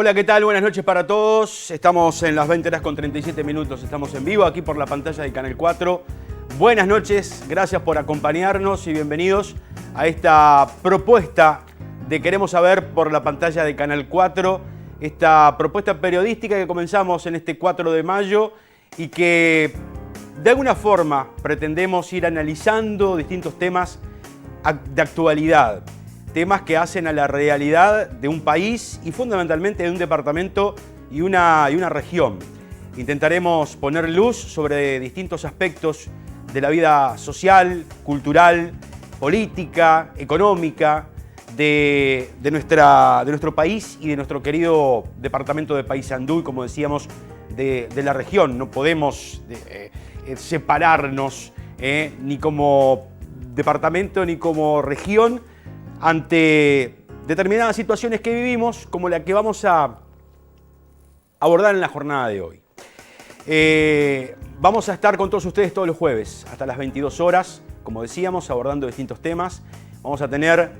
Hola, ¿qué tal? Buenas noches para todos. Estamos en las 20:37, estamos en vivo aquí por la pantalla de Canal 4. Buenas noches, gracias por acompañarnos y bienvenidos a esta propuesta de Queremos Saber por la pantalla de Canal 4. Esta propuesta periodística que comenzamos en este 4 de mayo y que de alguna forma pretendemos ir analizando distintos temas de actualidad. Temas que hacen a la realidad de un país y fundamentalmente de un departamento y una región. Intentaremos poner luz sobre distintos aspectos de la vida social, cultural, política, económica de nuestro país y de nuestro querido departamento de Paysandú y, como decíamos, de la región. No podemos separarnos ni como departamento ni como región ante determinadas situaciones que vivimos, como la que vamos a abordar en la jornada de hoy. Vamos a estar con todos ustedes todos los jueves, hasta las 22 horas, como decíamos, abordando distintos temas. Vamos a tener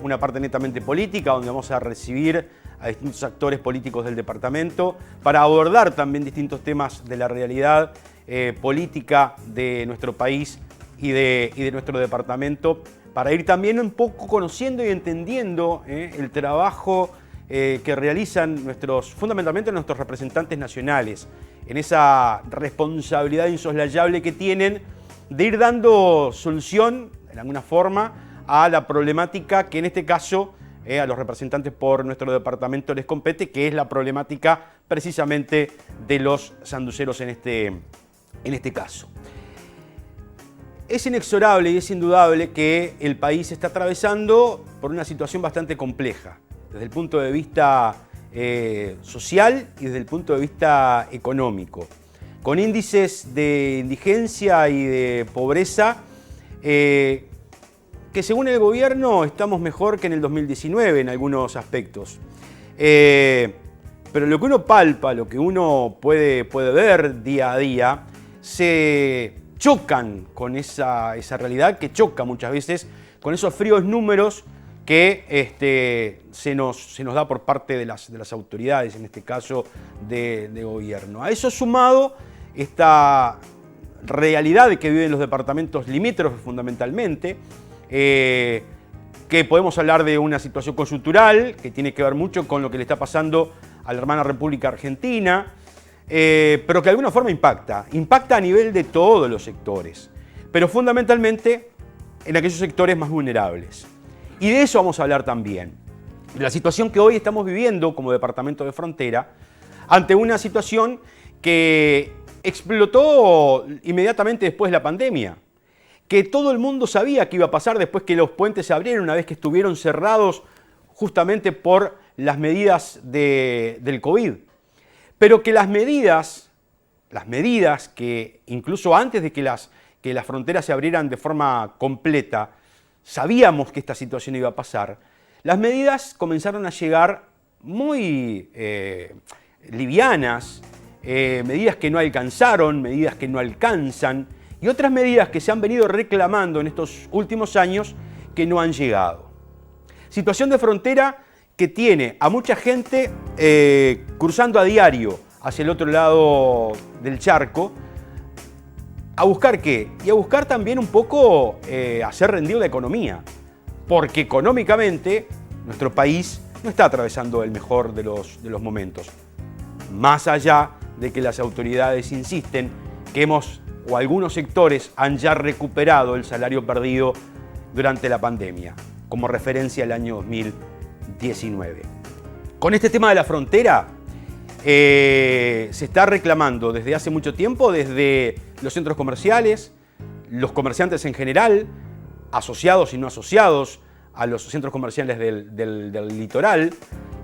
una parte netamente política, donde vamos a recibir a distintos actores políticos del departamento, para abordar también distintos temas de la realidad política de nuestro país y de nuestro departamento, para ir también un poco conociendo y entendiendo el trabajo que realizan fundamentalmente nuestros representantes nacionales, en esa responsabilidad insoslayable que tienen de ir dando solución, en alguna forma, a la problemática que en este caso a los representantes por nuestro departamento les compete, que es la problemática precisamente de los sanduceros en este caso. Es inexorable y es indudable que el país está atravesando por una situación bastante compleja, desde el punto de vista social y desde el punto de vista económico, con índices de indigencia y de pobreza que según el gobierno estamos mejor que en el 2019 en algunos aspectos. Pero lo que uno palpa, lo que uno puede ver día a día, se chocan con esa realidad que choca muchas veces con esos fríos números que se nos da por parte de las autoridades, en este caso de gobierno. A eso sumado esta realidad que viven los departamentos limítrofes fundamentalmente, que podemos hablar de una situación coyuntural que tiene que ver mucho con lo que le está pasando a la hermana República Argentina, pero que de alguna forma impacta a nivel de todos los sectores, pero fundamentalmente en aquellos sectores más vulnerables. Y de eso vamos a hablar también, de la situación que hoy estamos viviendo como departamento de frontera, ante una situación que explotó inmediatamente después de la pandemia, que todo el mundo sabía que iba a pasar después que los puentes se abrieron, una vez que estuvieron cerrados justamente por las medidas del COVID. Pero que las medidas que incluso antes de que las fronteras se abrieran de forma completa, sabíamos que esta situación iba a pasar, las medidas comenzaron a llegar muy livianas, medidas que no alcanzaron, medidas que no alcanzan, y otras medidas que se han venido reclamando en estos últimos años que no han llegado. Situación de frontera que tiene a mucha gente cruzando a diario hacia el otro lado del charco. ¿A buscar qué? Y a buscar también un poco hacer rendir la economía, porque económicamente nuestro país no está atravesando el mejor de los momentos. Más allá de que las autoridades insisten que algunos sectores han ya recuperado el salario perdido durante la pandemia, como referencia al año 2019. Con este tema de la frontera se está reclamando desde hace mucho tiempo, desde los centros comerciales, los comerciantes en general, asociados y no asociados a los centros comerciales del litoral,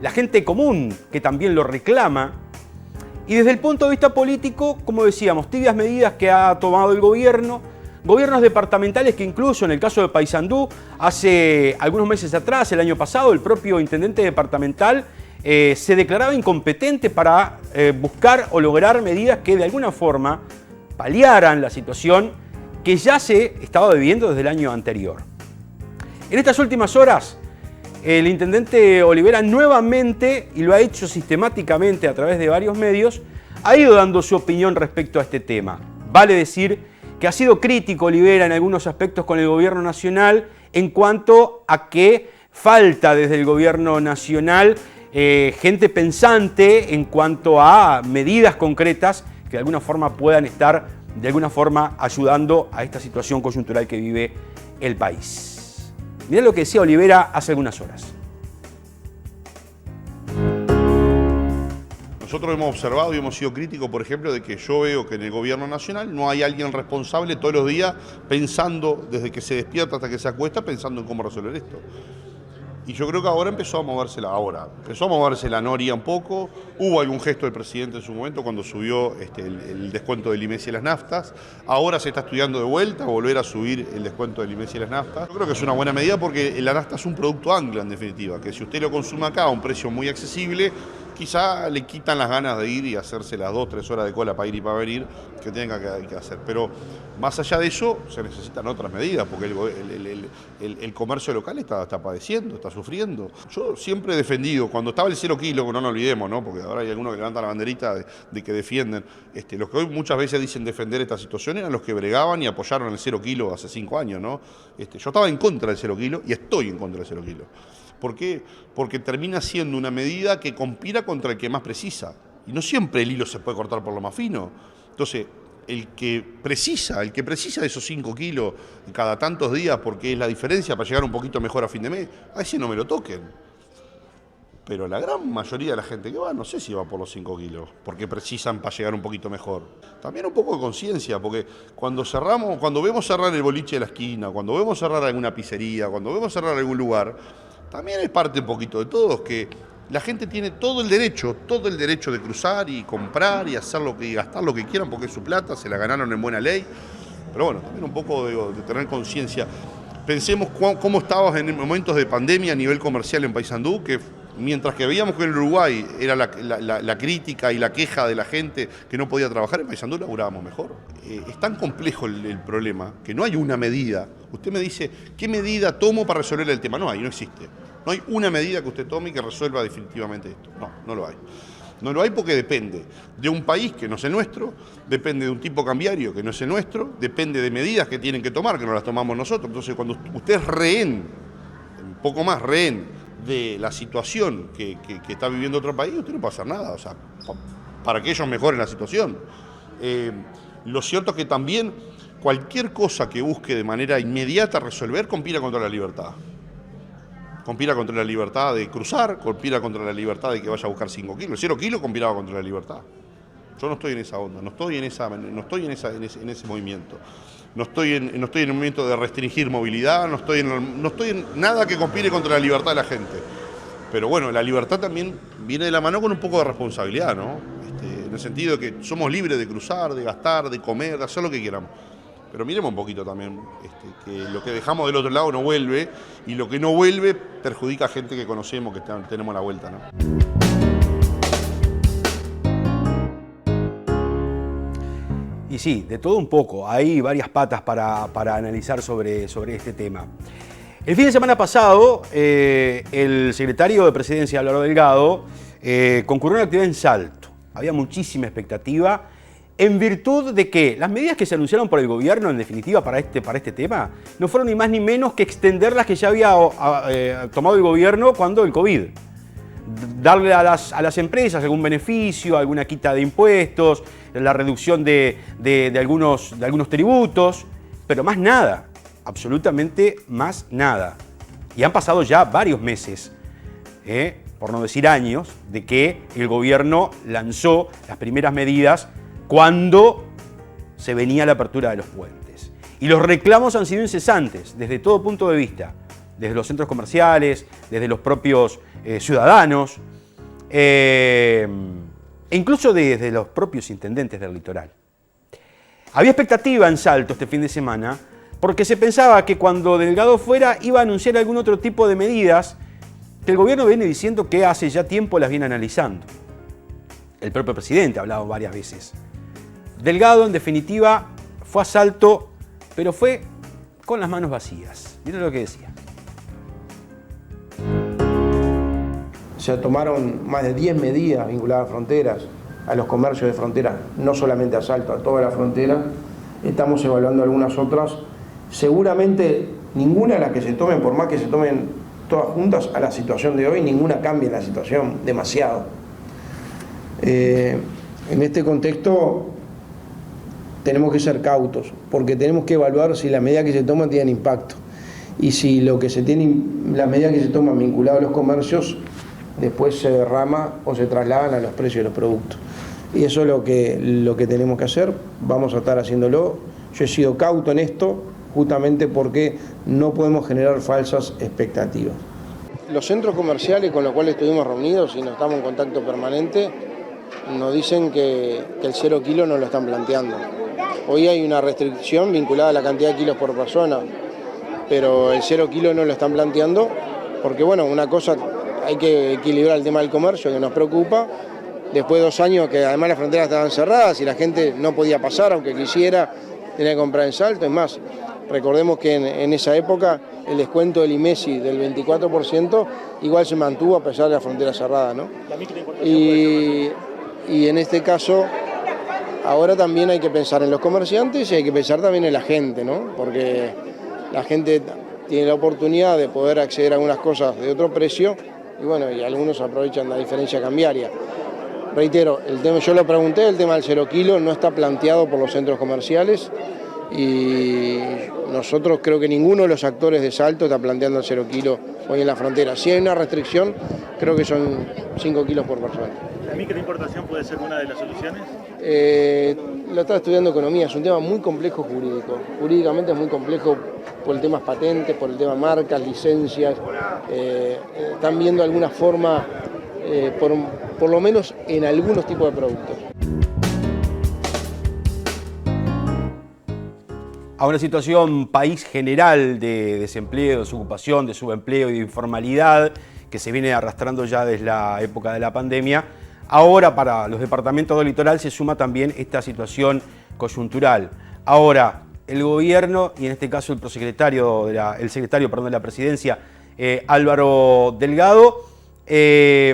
la gente común que también lo reclama, y desde el punto de vista político, como decíamos, tibias medidas que ha tomado el gobiernos departamentales que incluso en el caso de Paysandú, hace algunos meses atrás, el año pasado, el propio intendente departamental se declaraba incompetente para buscar o lograr medidas que de alguna forma paliaran la situación que ya se estaba viviendo desde el año anterior. En estas últimas horas el intendente Olivera nuevamente, y lo ha hecho sistemáticamente a través de varios medios, ha ido dando su opinión respecto a este tema. Vale decir que ha sido crítico Olivera en algunos aspectos con el gobierno nacional en cuanto a que falta desde el gobierno nacional gente pensante en cuanto a medidas concretas que de alguna forma puedan estar de alguna forma ayudando a esta situación coyuntural que vive el país. Mirá lo que decía Olivera hace algunas horas. Nosotros hemos observado y hemos sido críticos, por ejemplo, de que yo veo que en el gobierno nacional no hay alguien responsable todos los días pensando, desde que se despierta hasta que se acuesta, pensando en cómo resolver esto. Y yo creo que ahora empezó a moverse la noria un poco. Hubo algún gesto del presidente en su momento cuando subió el descuento del IMES y las naftas. Ahora se está estudiando de vuelta volver a subir el descuento del IMES y las naftas. Yo creo que es una buena medida porque la nafta es un producto ancla en definitiva, que si usted lo consume acá a un precio muy accesible, quizá le quitan las ganas de ir y hacerse las 2 o 3 horas de cola para ir y para venir que tenga que hacer. Pero más allá de eso, se necesitan otras medidas, porque el comercio local está padeciendo, está sufriendo. Yo siempre he defendido, cuando estaba el 0 kilo, no nos olvidemos, ¿no? Porque ahora hay algunos que levantan la banderita de que defienden. Los que hoy muchas veces dicen defender esta situación eran los que bregaban y apoyaron el 0 kilo hace 5 años, ¿no? Yo estaba en contra del 0 kilo y estoy en contra del 0 kilo. ¿Por qué? Porque termina siendo una medida que conspira contra el que más precisa. Y no siempre el hilo se puede cortar por lo más fino. Entonces, el que precisa de esos 5 kilos cada tantos días, porque es la diferencia para llegar un poquito mejor a fin de mes, a ese no me lo toquen. Pero la gran mayoría de la gente que va, no sé si va por los 5 kilos, porque precisan para llegar un poquito mejor. También un poco de conciencia, porque cuando vemos cerrar el boliche de la esquina, cuando vemos cerrar alguna pizzería, cuando vemos cerrar algún lugar, también es parte un poquito de todos que la gente tiene todo el derecho de cruzar y comprar y hacer y gastar lo que quieran porque es su plata, se la ganaron en buena ley. Pero bueno, también un poco de tener conciencia. Pensemos cómo estábamos en momentos de pandemia a nivel comercial en Paysandú, que mientras que veíamos que en Uruguay era la crítica y la queja de la gente que no podía trabajar, en Paysandú laburábamos mejor. Es tan complejo el problema que no hay una medida. Usted me dice, ¿qué medida tomo para resolver el tema? No existe. No hay una medida que usted tome y que resuelva definitivamente esto. No lo hay. No lo hay porque depende de un país que no es el nuestro, depende de un tipo cambiario que no es el nuestro, depende de medidas que tienen que tomar que no las tomamos nosotros. Entonces, cuando usted es rehén, un poco más rehén de la situación que está viviendo otro país, usted no puede hacer nada, o sea, para que ellos mejoren la situación. Lo cierto es que también cualquier cosa que busque de manera inmediata resolver conspira contra la libertad. Conspira contra la libertad de cruzar, conspira contra la libertad de que vaya a buscar 5 kilos. El 0 kilo conspiraba contra la libertad. Yo no estoy en esa onda, no estoy en ese movimiento. No estoy en el movimiento de restringir movilidad, no estoy en nada que conspire contra la libertad de la gente. Pero bueno, la libertad también viene de la mano con un poco de responsabilidad, ¿no? En el sentido de que somos libres de cruzar, de gastar, de comer, de hacer lo que queramos. Pero miremos un poquito también que lo que dejamos del otro lado no vuelve, y lo que no vuelve perjudica a gente que conocemos, que tenemos a la vuelta, ¿no? Y sí, de todo un poco. Hay varias patas para analizar sobre este tema. El fin de semana pasado, el secretario de Presidencia, Álvaro Delgado, concurrió a una actividad en Salto. Había muchísima expectativa en virtud de que las medidas que se anunciaron por el gobierno, en definitiva, para este tema, no fueron ni más ni menos que extender las que ya había tomado el gobierno cuando el COVID. Darle a las empresas algún beneficio, alguna quita de impuestos, la reducción de algunos tributos, pero más nada, absolutamente más nada. Y han pasado ya varios meses, por no decir años, de que el gobierno lanzó las primeras medidas cuando se venía la apertura de los puentes. Y los reclamos han sido incesantes desde todo punto de vista, desde los centros comerciales, desde los propios ciudadanos, e incluso desde los propios intendentes del litoral. Había expectativa en Salto este fin de semana porque se pensaba que cuando Delgado fuera iba a anunciar algún otro tipo de medidas que el gobierno viene diciendo que hace ya tiempo las viene analizando. El propio presidente ha hablado varias veces. Delgado, en definitiva, fue a Salto, pero fue con las manos vacías. Miren lo que decía. se tomaron más de 10 medidas vinculadas a fronteras, a los comercios de frontera, no solamente a Salto, a toda la frontera. Estamos evaluando algunas otras. Seguramente ninguna de las que se tomen, por más que se tomen todas juntas, a la situación de hoy, ninguna cambia la situación demasiado. En este contexto tenemos que ser cautos, porque tenemos que evaluar si las medidas que se toman tienen impacto y si lo que se tiene, las medidas que se toman vinculadas a los comercios después se derrama o se trasladan a los precios de los productos. Y eso es lo que tenemos que hacer, vamos a estar haciéndolo. Yo he sido cauto en esto justamente porque no podemos generar falsas expectativas. Los centros comerciales con los cuales estuvimos reunidos y nos estamos en contacto permanente nos dicen que el 0 kilo no lo están planteando. Hoy hay una restricción vinculada a la cantidad de kilos por persona, pero el 0 kilo no lo están planteando porque, bueno, una cosa, hay que equilibrar el tema del comercio que nos preocupa. Después de 2 años que además las fronteras estaban cerradas y la gente no podía pasar, aunque quisiera, tenía que comprar en Salto. Es más, recordemos que en esa época el descuento del IMESI del 24% igual se mantuvo a pesar de la frontera cerrada, ¿no? Y en este caso, ahora también hay que pensar en los comerciantes y hay que pensar también en la gente, ¿no? Porque la gente tiene la oportunidad de poder acceder a algunas cosas de otro precio y bueno, y algunos aprovechan la diferencia cambiaria. Reitero, el tema, yo lo pregunté, el tema del 0 kilo no está planteado por los centros comerciales y nosotros creo que ninguno de los actores de Salto está planteando el 0 kilo hoy en la frontera. Si hay una restricción, creo que son 5 kilos por persona. ¿La microimportación puede ser una de las soluciones? Lo estaba estudiando economía, es un tema muy complejo jurídico. Jurídicamente es muy complejo por el tema patentes, por el tema marcas, licencias. Están viendo alguna forma, por lo menos en algunos tipos de productos. A una situación país general de desempleo, desocupación, de subempleo y de informalidad que se viene arrastrando ya desde la época de la pandemia. Ahora para los departamentos del litoral se suma también esta situación coyuntural. Ahora el gobierno y en este caso el secretario de la presidencia, Álvaro Delgado,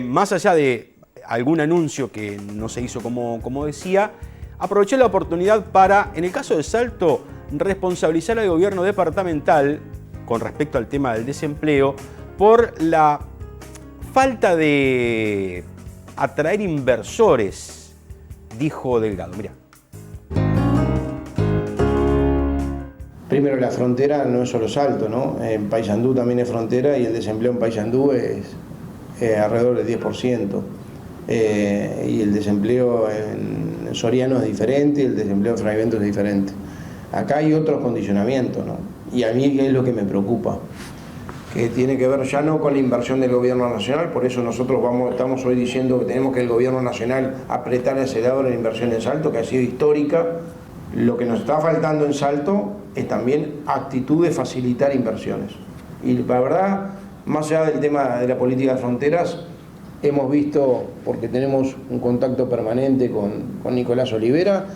más allá de algún anuncio que no se hizo como decía, aprovechó la oportunidad para, en el caso de Salto, responsabilizar al gobierno departamental con respecto al tema del desempleo por la falta de atraer inversores, dijo Delgado. Mirá. Primero, la frontera no es solo Salto, ¿no? En Paysandú también es frontera y el desempleo en Paysandú es alrededor del 10%. Y el desempleo en Soriano es diferente y el desempleo en Fragmentos es diferente. Acá hay otros condicionamientos, ¿no? Y a mí es lo que me preocupa, que tiene que ver ya no con la inversión del gobierno nacional, por eso nosotros estamos hoy diciendo que tenemos que el gobierno nacional apretar el acelerador en la inversión en Salto, que ha sido histórica. Lo que nos está faltando en Salto es también actitud de facilitar inversiones. Y la verdad, más allá del tema de la política de fronteras, hemos visto, porque tenemos un contacto permanente con Nicolás Olivera,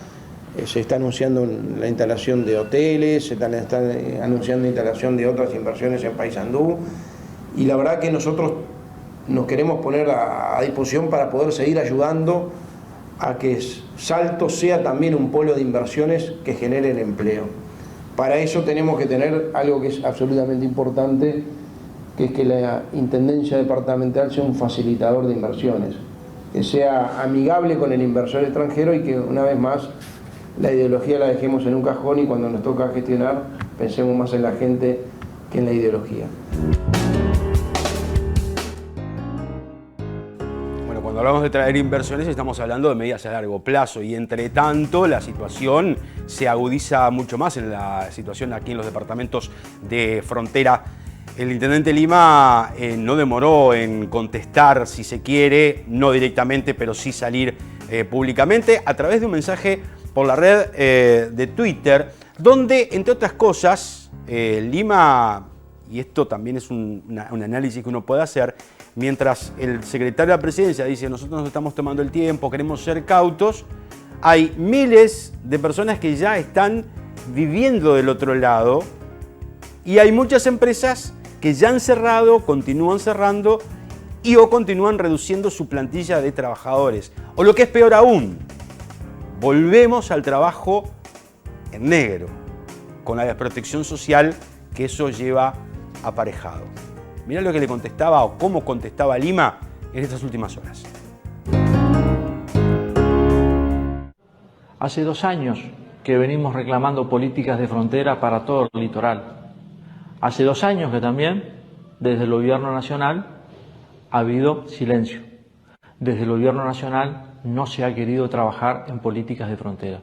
se está anunciando la instalación de hoteles, se está anunciando la instalación de otras inversiones en Paysandú, y la verdad que nosotros nos queremos poner a disposición para poder seguir ayudando a que Salto sea también un polo de inversiones que generen empleo. Para eso tenemos que tener algo que es absolutamente importante, que es que la Intendencia Departamental sea un facilitador de inversiones, que sea amigable con el inversor extranjero y que una vez más la ideología la dejemos en un cajón y cuando nos toca gestionar pensemos más en la gente que en la ideología. Bueno, cuando hablamos de traer inversiones estamos hablando de medidas a largo plazo y entre tanto la situación se agudiza mucho más en la situación aquí en los departamentos de frontera. El intendente Lima no demoró en contestar, si se quiere, no directamente, pero sí salir públicamente a través de un mensaje por la red de Twitter, donde, entre otras cosas, Lima, y esto también es un análisis que uno puede hacer, mientras el secretario de la presidencia dice nosotros nos estamos tomando el tiempo, queremos ser cautos, hay miles de personas que ya están viviendo del otro lado y hay muchas empresas que ya han cerrado, continúan cerrando y o continúan reduciendo su plantilla de trabajadores. O lo que es peor aún, volvemos al trabajo en negro, con la desprotección social que eso lleva aparejado. Mirá lo que le contestaba o cómo contestaba Lima en estas últimas horas. Hace 2 años que venimos reclamando políticas de frontera para todo el litoral. Hace 2 años que también, desde el gobierno nacional, ha habido silencio. Desde el gobierno nacional no se ha querido trabajar en políticas de frontera.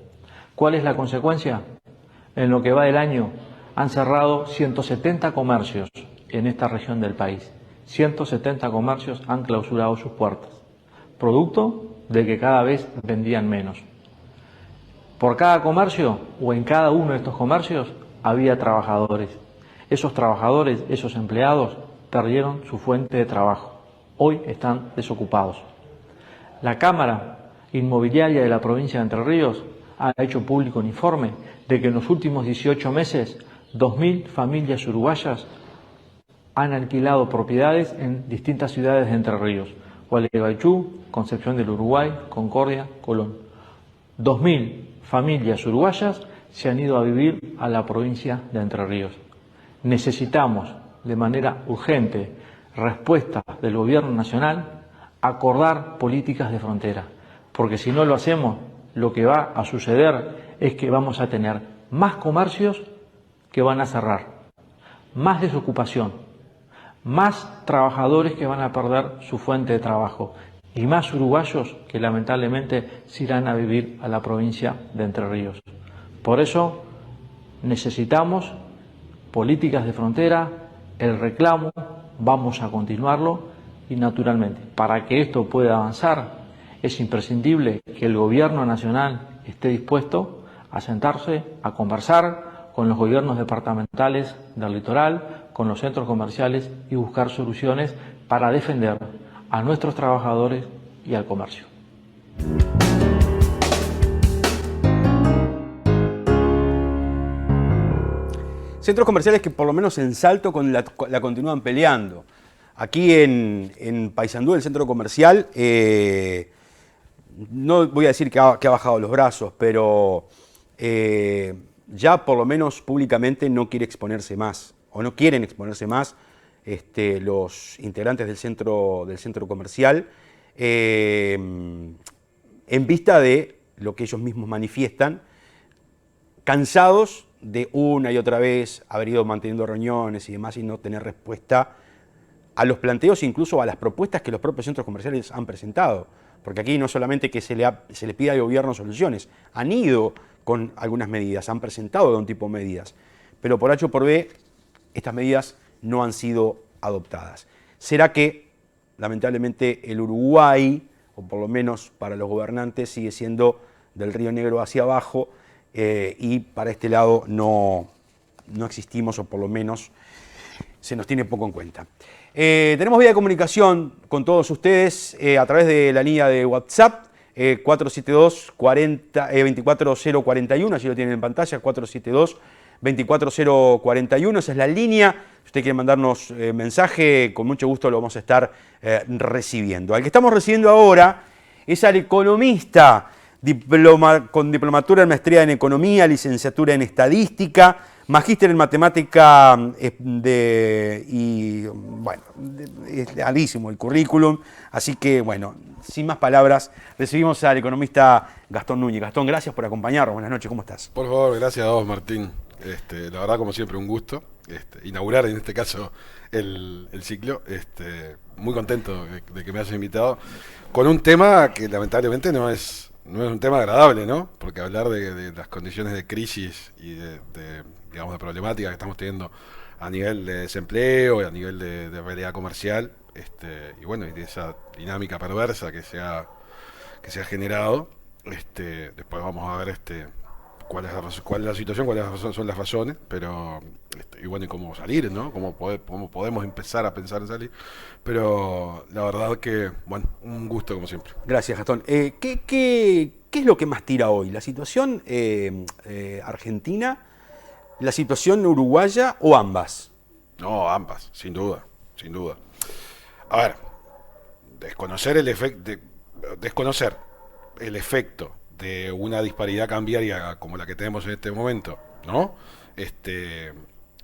¿Cuál es la consecuencia? En lo que va del año han cerrado 170 comercios en esta región del país. 170 comercios han clausurado sus puertas, producto de que cada vez vendían menos. Por cada comercio o en cada uno de estos comercios había trabajadores. Esos trabajadores, esos empleados, perdieron su fuente de trabajo. Hoy están desocupados. La Cámara Inmobiliaria de la provincia de Entre Ríos ha hecho público un informe de que en los últimos 18 meses 2.000 familias uruguayas han alquilado propiedades en distintas ciudades de Entre Ríos: Gualeguaychú, Concepción del Uruguay, Concordia, Colón. 2.000 familias uruguayas se han ido a vivir a la provincia de Entre Ríos. Necesitamos de manera urgente respuesta del gobierno nacional, acordar políticas de frontera, porque si no lo hacemos, lo que va a suceder es que vamos a tener más comercios que van a cerrar, más desocupación, más trabajadores que van a perder su fuente de trabajo y más uruguayos que lamentablemente se irán a vivir a la provincia de Entre Ríos. Por eso necesitamos políticas de frontera, el reclamo, vamos a continuarlo y naturalmente para que esto pueda avanzar es imprescindible que el gobierno nacional esté dispuesto a sentarse, a conversar con los gobiernos departamentales del litoral, con los centros comerciales y buscar soluciones para defender a nuestros trabajadores y al comercio. Centros comerciales que por lo menos en Salto la continúan peleando. Aquí en Paysandú, el centro comercial, no voy a decir que ha bajado los brazos, pero ya por lo menos públicamente no quiere exponerse más, o no quieren exponerse más los integrantes del centro comercial, en vista de lo que ellos mismos manifiestan, cansados de una y otra vez haber ido manteniendo reuniones y demás y no tener respuesta a los planteos, incluso a las propuestas que los propios centros comerciales han presentado. Porque aquí no solamente que se le pida al gobierno soluciones, han ido con algunas medidas, han presentado algún tipo de medidas, pero por H o por B estas medidas no han sido adoptadas. ¿Será que, lamentablemente, el Uruguay, o por lo menos para los gobernantes, sigue siendo del Río Negro hacia abajo y para este lado no existimos, o por lo menos se nos tiene poco en cuenta? Tenemos vía de comunicación con todos ustedes a través de la línea de WhatsApp 472-24041, allí lo tienen en pantalla, 472-24041, esa es la línea. Si usted quiere mandarnos mensaje, con mucho gusto lo vamos a estar recibiendo. Al que estamos recibiendo ahora es al economista, con diplomatura en maestría en economía, licenciatura en estadística, magíster en matemática y bueno, es altísimo el currículum, así que bueno, sin más palabras, recibimos al economista Gastón Núñez. Gastón, gracias por acompañarnos, buenas noches, ¿cómo estás? Por favor, gracias a vos, Martín. La verdad, como siempre, un gusto inaugurar en este caso el ciclo. Muy contento de que me hayas invitado con un tema que lamentablemente no es un tema agradable, ¿no? Porque hablar de las condiciones de crisis y de problemática que estamos teniendo a nivel de desempleo y a nivel de realidad comercial, y bueno, y de esa dinámica perversa que se ha generado, después vamos a ver cuál es la situación, cuáles son las razones, pero y bueno, y cómo salir, ¿no? Cómo podemos empezar a pensar en salir, pero la verdad que, bueno, un gusto como siempre. Gracias, Gastón. ¿Qué es lo que más tira hoy? ¿La situación argentina, la situación uruguaya o ambas? No, ambas, sin duda, sin duda. A ver, desconocer el efecto de una disparidad cambiaria como la que tenemos en este momento, ¿no?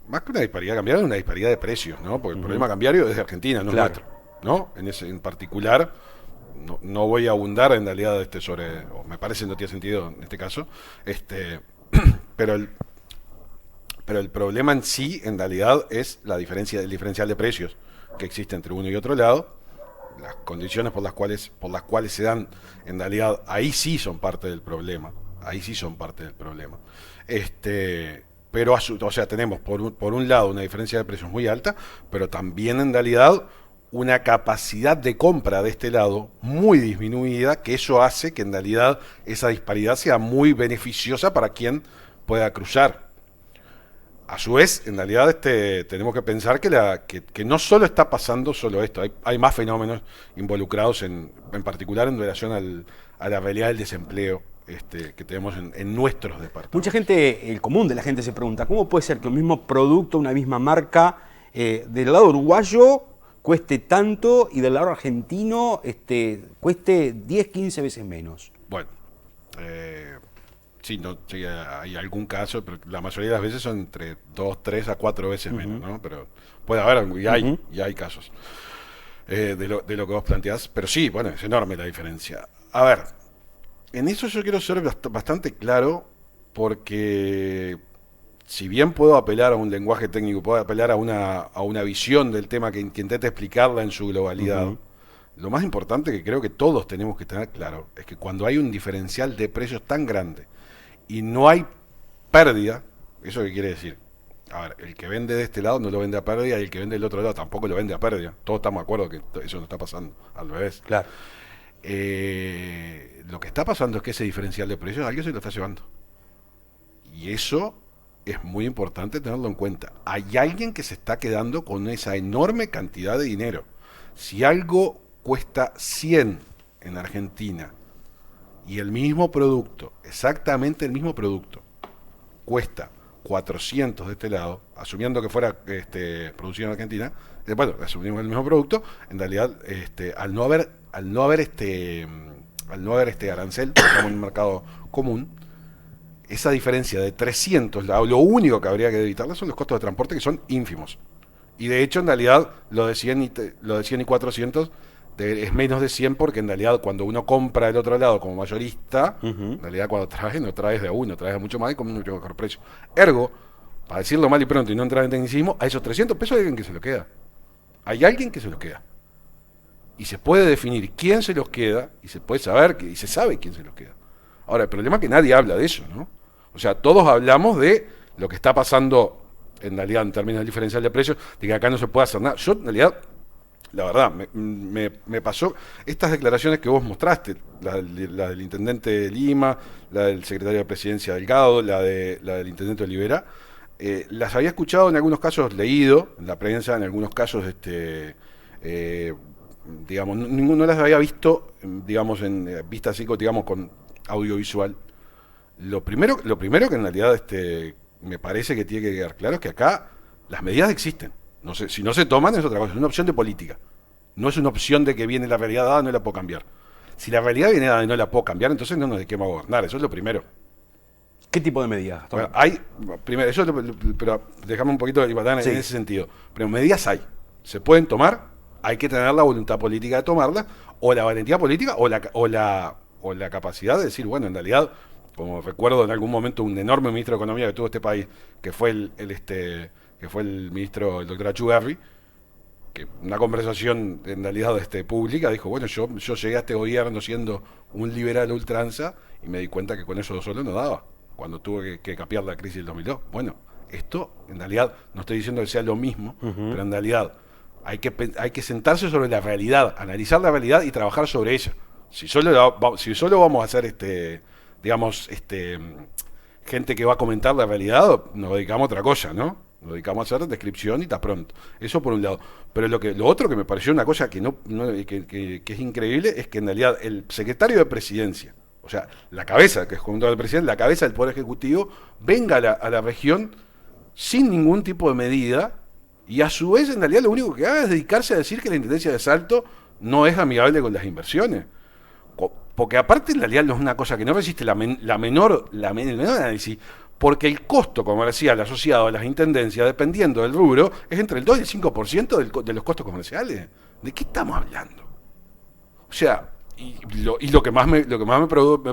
Más que una disparidad cambiaria, es una disparidad de precios, ¿no? Porque el problema cambiario es de Argentina, no es nuestro, ¿no? En particular, no voy a abundar en realidad sobre, o me parece que no tiene sentido en este caso, pero el problema en sí, en realidad, es el diferencial de precios que existe entre uno y otro lado. Las condiciones por las cuales se dan, en realidad, ahí sí son parte del problema. Pero, o sea, tenemos por un lado una diferencia de precios muy alta, pero también, en realidad, una capacidad de compra de este lado muy disminuida, que eso hace que, en realidad, esa disparidad sea muy beneficiosa para quien pueda cruzar. A su vez, en realidad, tenemos que pensar que no solo está pasando solo esto, hay más fenómenos involucrados, en particular en relación a la realidad del desempleo que tenemos en nuestros departamentos. Mucha gente, el común de la gente se pregunta, ¿cómo puede ser que un mismo producto, una misma marca, del lado uruguayo cueste tanto y del lado argentino cueste 10, 15 veces menos? Bueno, sí, hay algún caso, pero la mayoría de las veces son entre 2, 3 a 4 veces menos, ¿no? Pero puede haber, y hay casos de lo que vos planteás, pero sí, bueno, es enorme la diferencia. A ver, en eso yo quiero ser bastante claro, porque si bien puedo apelar a un lenguaje técnico, puedo apelar a una visión del tema que intente explicarla en su globalidad, lo más importante que creo que todos tenemos que tener claro es que cuando hay un diferencial de precios tan grande y no hay pérdida, ¿eso qué quiere decir? A ver, el que vende de este lado no lo vende a pérdida y el que vende del otro lado tampoco lo vende a pérdida. Todos estamos de acuerdo que eso no está pasando, al revés. Claro. Lo que está pasando es que ese diferencial de precios alguien se lo está llevando. Y eso es muy importante tenerlo en cuenta. Hay alguien que se está quedando con esa enorme cantidad de dinero. Si algo cuesta 100 en Argentina y el mismo producto, exactamente el mismo producto, cuesta 400 de este lado, asumiendo que fuera producido en Argentina, bueno, asumimos el mismo producto, en realidad al no haber arancel, estamos en un mercado común, esa diferencia de 300, lo único que habría que evitarla son los costos de transporte, que son ínfimos. Y de hecho, en realidad, lo de 100 y 400 es menos de 100, porque en realidad cuando uno compra del otro lado como mayorista, en realidad cuando traes, no traes de a uno, traes de mucho más y con mucho mejor precio. Ergo, para decirlo mal y pronto y no entrar en tecnicismo, a esos 300 pesos hay alguien que se lo queda. Hay alguien que se los queda. Y se puede definir quién se los queda, y se puede saber, y se sabe quién se los queda. Ahora, el problema es que nadie habla de eso, ¿no? O sea, todos hablamos de lo que está pasando, en realidad, en términos del diferencial de precios, de que acá no se puede hacer nada. Yo, en realidad, la verdad, me pasó estas declaraciones que vos mostraste, la del intendente de Lima, la del secretario de Presidencia Delgado, la del intendente Olivera, las había escuchado en algunos casos, leído en la prensa, en algunos casos, digamos, no las había visto, digamos, en vista así, digamos, con audiovisual. Lo primero que en realidad me parece que tiene que quedar claro es que acá las medidas existen. No sé, si no se toman es otra cosa, es una opción de política. No es una opción de que viene la realidad dada, no la puedo cambiar. Si la realidad viene dada y no la puedo cambiar, entonces no nos dediquemos a gobernar, eso es lo primero. ¿Qué tipo de medidas? Bueno, primero, eso pero dejamos un poquito de libertad en ese sentido. Pero medidas hay, se pueden tomar, hay que tener la voluntad política de tomarlas, o la valentía política, o la capacidad de decir, bueno, en realidad, como recuerdo en algún momento un enorme ministro de Economía que tuvo este país, que fue el ministro, el doctor Achugarri, que una conversación en realidad pública dijo, bueno, yo llegué a este gobierno siendo un liberal a ultranza y me di cuenta que con eso solo no daba, cuando tuve que capear la crisis del 2002. Bueno, esto en realidad, no estoy diciendo que sea lo mismo, pero en realidad hay que sentarse sobre la realidad, analizar la realidad y trabajar sobre ella. Si solo vamos a hacer digamos, gente que va a comentar la realidad, nos dedicamos a otra cosa, ¿no? Nos dedicamos a hacer descripción y está pronto. Eso por un lado. Pero lo otro que me pareció una cosa que es increíble es que en realidad el secretario de Presidencia, o sea, la cabeza, que es junto al presidente, la cabeza del Poder Ejecutivo, venga a la región sin ningún tipo de medida, y a su vez en realidad lo único que haga es dedicarse a decir que la Intendencia de Salto no es amigable con las inversiones. Porque aparte en realidad no es una cosa que no resiste el menor análisis, porque el costo comercial asociado a las intendencias, dependiendo del rubro, es entre el 2 y el 5% de los costos comerciales. ¿De qué estamos hablando? O sea, lo que más me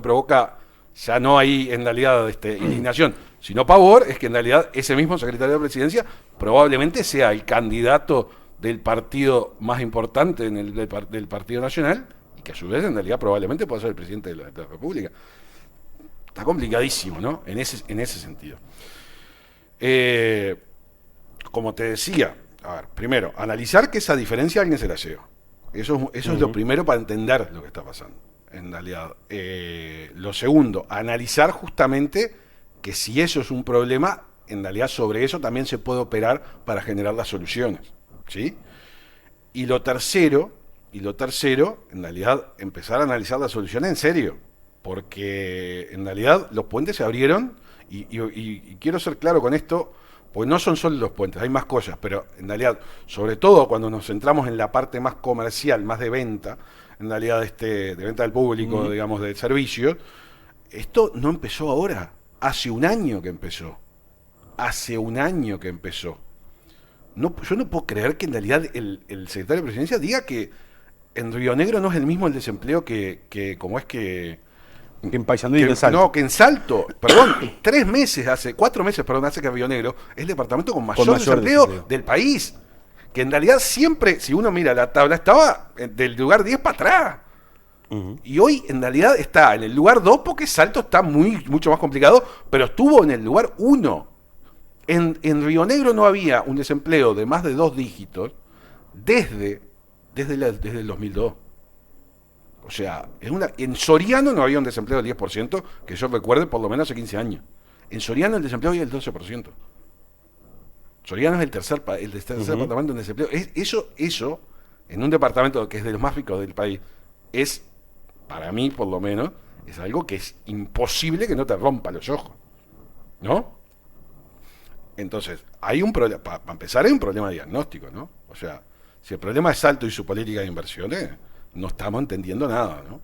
provoca, ya no hay en realidad indignación, sino pavor, es que en realidad ese mismo secretario de Presidencia probablemente sea el candidato del partido más importante del Partido Nacional, y que a su vez en realidad probablemente pueda ser el presidente de la República. Está complicadísimo, ¿no? En ese sentido. Como te decía, a ver, primero, analizar que esa diferencia alguien se la lleva. Eso es lo primero para entender lo que está pasando, en realidad. Lo segundo, analizar justamente que si eso es un problema, en realidad sobre eso también se puede operar para generar las soluciones, ¿sí? Y lo tercero, en realidad, empezar a analizar las soluciones en serio, porque en realidad los puentes se abrieron, y quiero ser claro con esto, pues no son solo los puentes, hay más cosas, pero en realidad, sobre todo cuando nos centramos en la parte más comercial, más de venta, en realidad de venta al público, digamos, de servicios, esto no empezó ahora, hace un año que empezó. No, yo no puedo creer que en realidad el secretario de Presidencia diga que en Río Negro no es el mismo el desempleo que como es que en Paysandú y en Salto. No, que en Salto, perdón, 4 meses, hace que Río Negro es el departamento con mayor desempleo del país. Que en realidad siempre, si uno mira la tabla, estaba del lugar 10 para atrás. Y hoy en realidad está en el lugar 2 porque Salto está mucho más complicado, pero estuvo en el lugar 1. En Río Negro no había un desempleo de más de 2 dígitos desde el 2002. O sea, en Soriano no había un desempleo del 10%, que yo recuerde por lo menos hace 15 años. En Soriano el desempleo había del 12%. Soriano es el tercer departamento en desempleo. Eso, en un departamento que es de los más ricos del país, es, para mí por lo menos, es algo que es imposible que no te rompa los ojos. ¿No? Entonces, hay un problema, para empezar hay un problema diagnóstico, ¿no? O sea, si el problema es Salto y su política de inversiones, no estamos entendiendo nada, ¿no?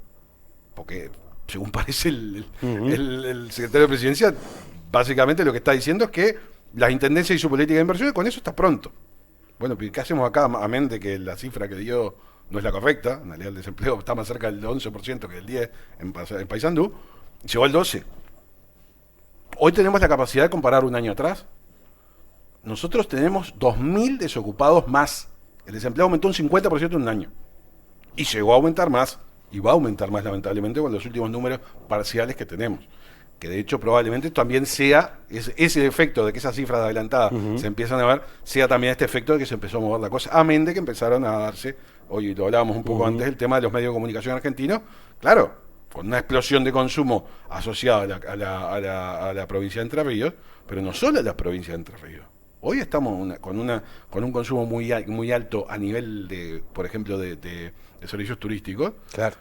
Porque, según parece el secretario de Presidencia, básicamente lo que está diciendo es que las intendencias y su política de inversiones, con eso está pronto. Bueno, ¿qué hacemos acá? Amén de que la cifra que dio no es la correcta, en realidad el desempleo está más cerca del 11% que del 10% en Paysandú, llegó al 12%. Hoy tenemos la capacidad de comparar un año atrás. Nosotros tenemos 2.000 desocupados más. El desempleo aumentó un 50% en un año. Y llegó a aumentar más, y va a aumentar más lamentablemente con los últimos números parciales que tenemos. Que de hecho probablemente también sea ese efecto de que esas cifras adelantadas se empiezan a ver, sea también este efecto de que se empezó a mover la cosa. Amén de que empezaron a darse, hoy lo hablábamos un poco antes, el tema de los medios de comunicación argentinos, claro, con una explosión de consumo asociada a la provincia de Entre Ríos, pero no solo a la provincia de Entre Ríos. Hoy estamos con un consumo muy alto a nivel de, por ejemplo, de servicios turísticos. Claro.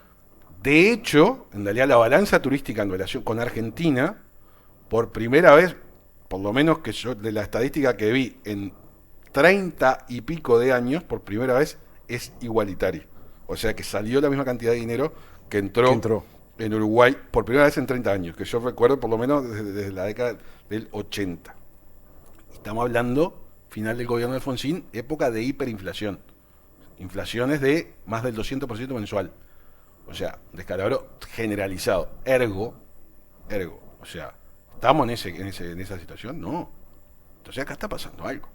De hecho, en realidad la balanza turística en relación con Argentina, por primera vez, por lo menos que yo de la estadística que vi en 30 y pico de años, por primera vez es igualitaria. O sea que salió la misma cantidad de dinero que entró en Uruguay por primera vez en 30 años, que yo recuerdo por lo menos desde la década del 80. Estamos hablando, final del gobierno de Alfonsín, época de hiperinflación. Inflaciones de más del 200% mensual. O sea, descalabro generalizado. Ergo. O sea, ¿estamos en esa situación? No. Entonces acá está pasando algo.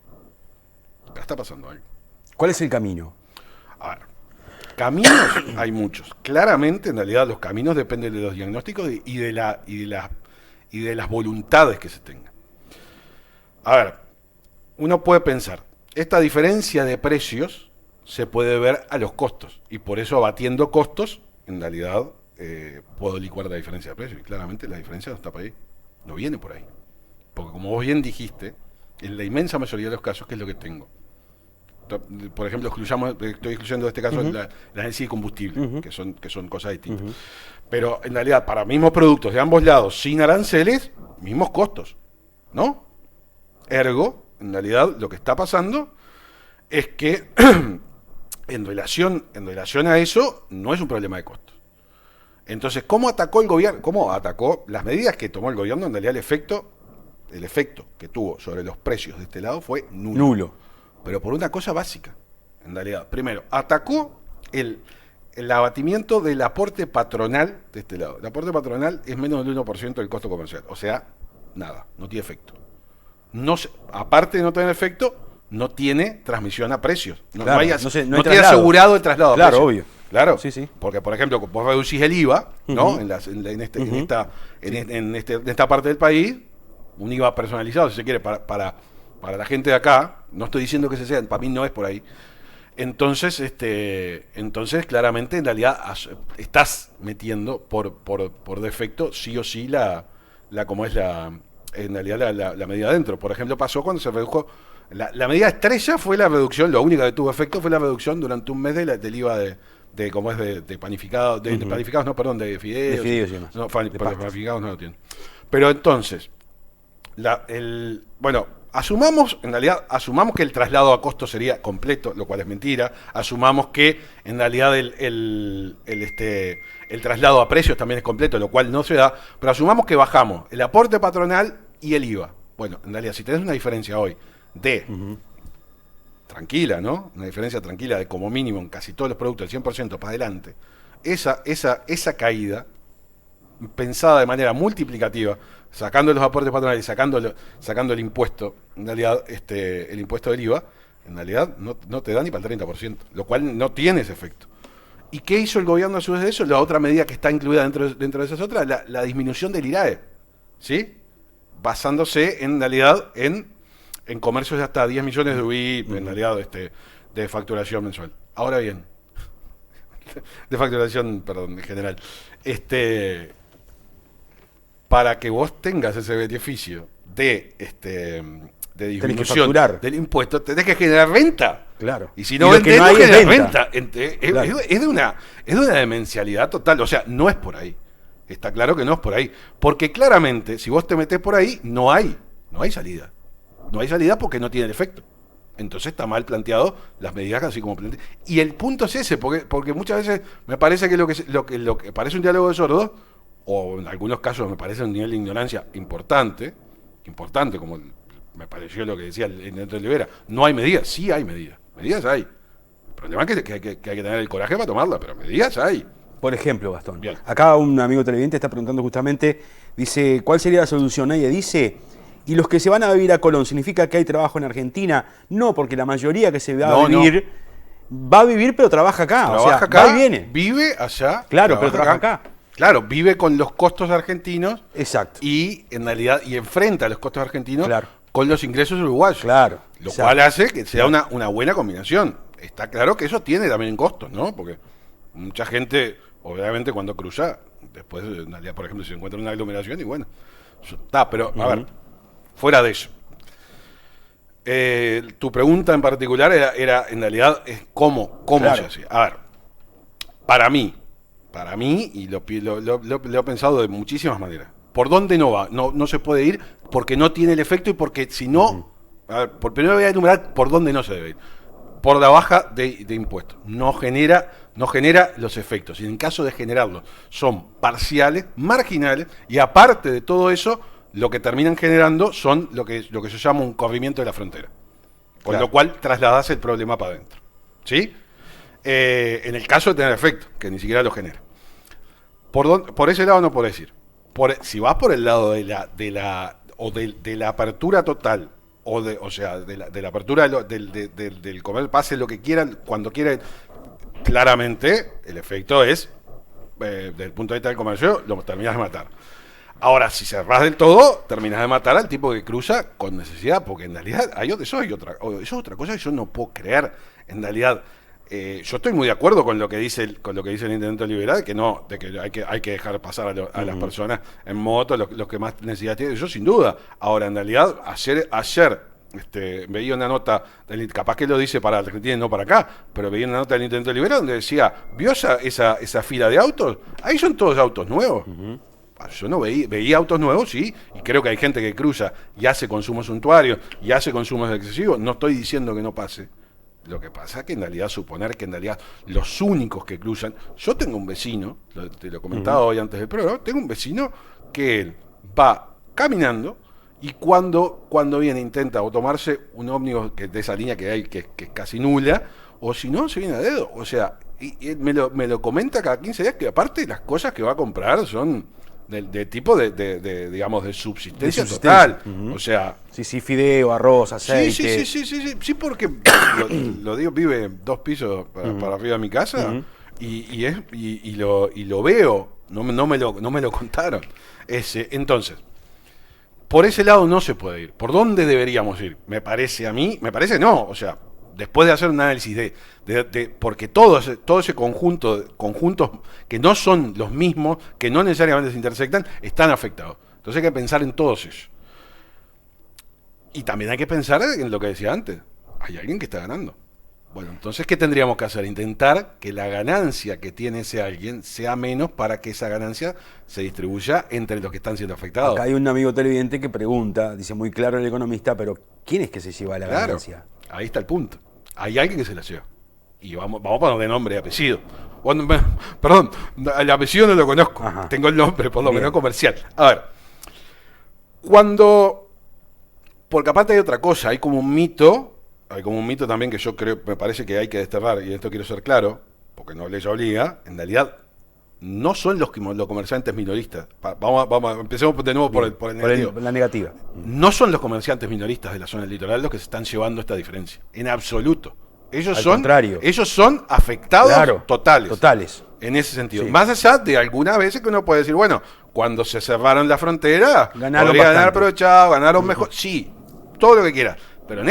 ¿Cuál es el camino? A ver, caminos hay muchos. Claramente, en realidad, los caminos dependen de los diagnósticos y de las voluntades que se tengan. A ver, uno puede pensar, esta diferencia de precios se puede ver a los costos, y por eso abatiendo costos, en realidad puedo licuar la diferencia de precios, y claramente la diferencia no está por ahí, no viene por ahí. Porque como vos bien dijiste, en la inmensa mayoría de los casos, ¿qué es lo que tengo? Por ejemplo, estoy excluyendo de este caso la agencia de combustible, que son cosas distintas. Pero en realidad, para mismos productos de ambos lados, sin aranceles, mismos costos, ¿no? Ergo, en realidad, lo que está pasando es que en relación a eso, no es un problema de costos. Entonces, ¿cómo atacó el gobierno? ¿Cómo atacó las medidas que tomó el gobierno? En realidad el efecto que tuvo sobre los precios de este lado fue nulo. Pero por una cosa básica, en realidad. Primero, atacó el abatimiento del aporte patronal de este lado. El aporte patronal es menos del 1% del costo comercial. O sea, nada, no tiene efecto. Aparte de no tener efecto, no tiene transmisión a precios. No tiene asegurado el traslado a precios. Claro, obvio. Claro, sí. Porque por ejemplo, vos reducís el IVA, ¿no? En esta parte del país, un IVA personalizado, si se quiere, para la gente de acá, no estoy diciendo que se sea, para mí no es por ahí. Entonces, claramente, en realidad, estás metiendo por defecto, sí o sí, la medida adentro. Por ejemplo, pasó cuando se redujo, la medida estrella fue la reducción, lo único que tuvo efecto fue la reducción durante un mes del IVA de panificados, de panificados, no, perdón, de fideos. De fideos y demás. No, panificados no lo tienen. Pero entonces, asumamos que el traslado a costo sería completo, lo cual es mentira. Asumamos que en realidad el traslado a precios también es completo, lo cual no se da. Pero asumamos que bajamos el aporte patronal y el IVA. Bueno, en realidad, si tenés una diferencia hoy de tranquila, ¿no? Una diferencia tranquila de como mínimo en casi todos los productos, el 100% para adelante. Esa caída, pensada de manera multiplicativa, sacando los aportes patronales y sacando el impuesto, en realidad, el impuesto del IVA, en realidad no te da ni para el 30%, lo cual no tiene ese efecto. ¿Y qué hizo el gobierno a su vez de eso? La otra medida que está incluida dentro de esas otras, la disminución del IRAE, ¿sí? Basándose en realidad en comercios de hasta 10 millones de UIP, en realidad, de facturación mensual. Ahora bien, de facturación, perdón, en general. Para que vos tengas ese beneficio de disminución del impuesto, tenés que generar renta. Claro. Y si no vendés, no generas renta. Es de una demencialidad total. O sea, no es por ahí. Está claro que no es por ahí. Porque claramente, si vos te metés por ahí, no hay salida. No hay salida porque no tiene el efecto. Entonces está mal planteado las medidas así como planteado. Y el punto es ese, porque muchas veces me parece que lo que parece un diálogo de sordos, o en algunos casos me parece un nivel de ignorancia importante, como me pareció lo que decía el intendente Olivera. No hay medidas, sí hay medidas hay. El problema es que hay que tener el coraje para tomarlas, pero medidas hay. Por ejemplo, Gastón, Bien. Acá un amigo televidente está preguntando justamente, dice, ¿cuál sería la solución? Nadie dice, ¿y los que se van a vivir a Colón, significa que hay trabajo en Argentina? No, porque la mayoría que se va a vivir, va a vivir pero trabaja acá. Trabaja acá, va y viene. Vive allá. Claro, pero trabaja acá. Claro, vive con los costos argentinos. Exacto. Y en realidad, enfrenta los costos argentinos claro. con los ingresos uruguayos. Claro. Lo cual hace que sea una buena combinación. Está claro que eso tiene también costos, ¿no? Porque mucha gente, obviamente, cuando cruza, después, en realidad, por ejemplo, se encuentra una aglomeración y bueno, eso está. Pero, a ver, fuera de eso. Tu pregunta en particular era en realidad, ¿cómo claro. se hace? A ver, para mí, y lo he pensado de muchísimas maneras. ¿Por dónde no va? No se puede ir porque no tiene el efecto y porque si no, a ver, primero voy a enumerar por dónde no se debe ir. Por la baja de impuestos. No genera los efectos. Y en caso de generarlos, son parciales, marginales, y aparte de todo eso, lo que terminan generando son lo que se llama un corrimiento de la frontera. Con lo cual trasladás el problema para adentro. ¿Sí? En el caso de tener efecto, que ni siquiera lo genera. Por ese lado no podés ir. Si vas por el lado de la apertura total, de la apertura del comer, pase lo que quieran, cuando quieran, claramente el efecto es, desde el punto de vista del comercio, lo terminas de matar. Ahora, si cerrás del todo, terminás de matar al tipo que cruza con necesidad, porque en realidad eso es otra cosa que yo no puedo creer. En realidad, yo estoy muy de acuerdo con lo que dice el intendente Olivera, de que hay que dejar pasar a las personas en moto, los que más necesidad tienen. Yo sin duda. Ahora, en realidad, ayer veía una nota, capaz que lo dice para Argentina y no para acá, pero veía una nota del intendente Olivera donde decía, ¿vio esa fila de autos? Ahí son todos autos nuevos. Yo no veía autos nuevos, sí, y creo que hay gente que cruza y hace consumos suntuarios y hace consumos excesivos. No estoy diciendo que no pase. Lo que pasa es que en realidad suponer que en realidad los únicos que cruzan... Yo tengo un vecino, te lo comentaba hoy antes del programa, tengo un vecino que él va caminando y cuando viene intenta o tomarse un ómnibus que de esa línea que hay que es casi nula, o si no, se viene a dedo. O sea, y me lo comenta cada 15 días que aparte las cosas que va a comprar son de tipo digamos, de subsistencia total. O sea... Sí, fideo, arroz, aceite. Sí, porque lo digo, vive 2 pisos para arriba de mi casa y lo veo, no me lo contaron. Entonces, por ese lado no se puede ir. ¿Por dónde deberíamos ir? Me parece no, o sea, después de hacer un análisis porque todo ese conjuntos que no son los mismos, que no necesariamente se intersectan, están afectados. Entonces hay que pensar en todos ellos. Y también hay que pensar en lo que decía antes. Hay alguien que está ganando. Bueno, entonces, ¿qué tendríamos que hacer? Intentar que la ganancia que tiene ese alguien sea menos para que esa ganancia se distribuya entre los que están siendo afectados. Acá hay un amigo televidente que pregunta, dice muy claro el economista, pero ¿quién es que se lleva la ganancia? Ahí está el punto. Hay alguien que se la lleva. Y vamos a ponerle nombre y apellido. Perdón, el apellido no lo conozco. Ajá. Tengo el nombre, por lo menos comercial. A ver, porque aparte hay otra cosa, hay como un mito también que yo creo, me parece que hay que desterrar, y esto quiero ser claro, porque no ley obliga, en realidad no son los comerciantes minoristas. Empecemos de nuevo por el negativo. La negativa. No son los comerciantes minoristas de la zona del litoral los que se están llevando esta diferencia, en absoluto. Ellos son afectados totales. En ese sentido. Sí. Más allá de algunas veces que uno puede decir, bueno, cuando se cerraron la frontera, podrían haber aprovechado, ganaron mejor. Sí, todo lo que quiera. Pero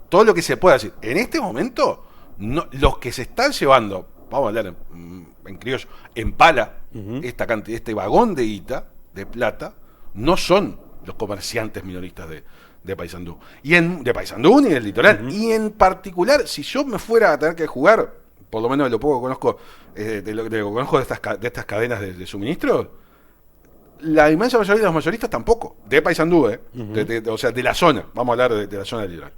todo lo que se pueda decir. En este momento, los que se están llevando, vamos a hablar en criollo, en pala, esta cantidad, este vagón de guita, de plata, no son los comerciantes minoristas de Paysandú. De Paysandú ni del litoral. Y en particular, si yo me fuera a tener que jugar, por lo menos de lo poco que conozco, de lo que conozco de estas cadenas de suministro, la inmensa mayoría de los mayoristas tampoco, de Paysandú, o sea, de la zona, vamos a hablar de la zona del litoral.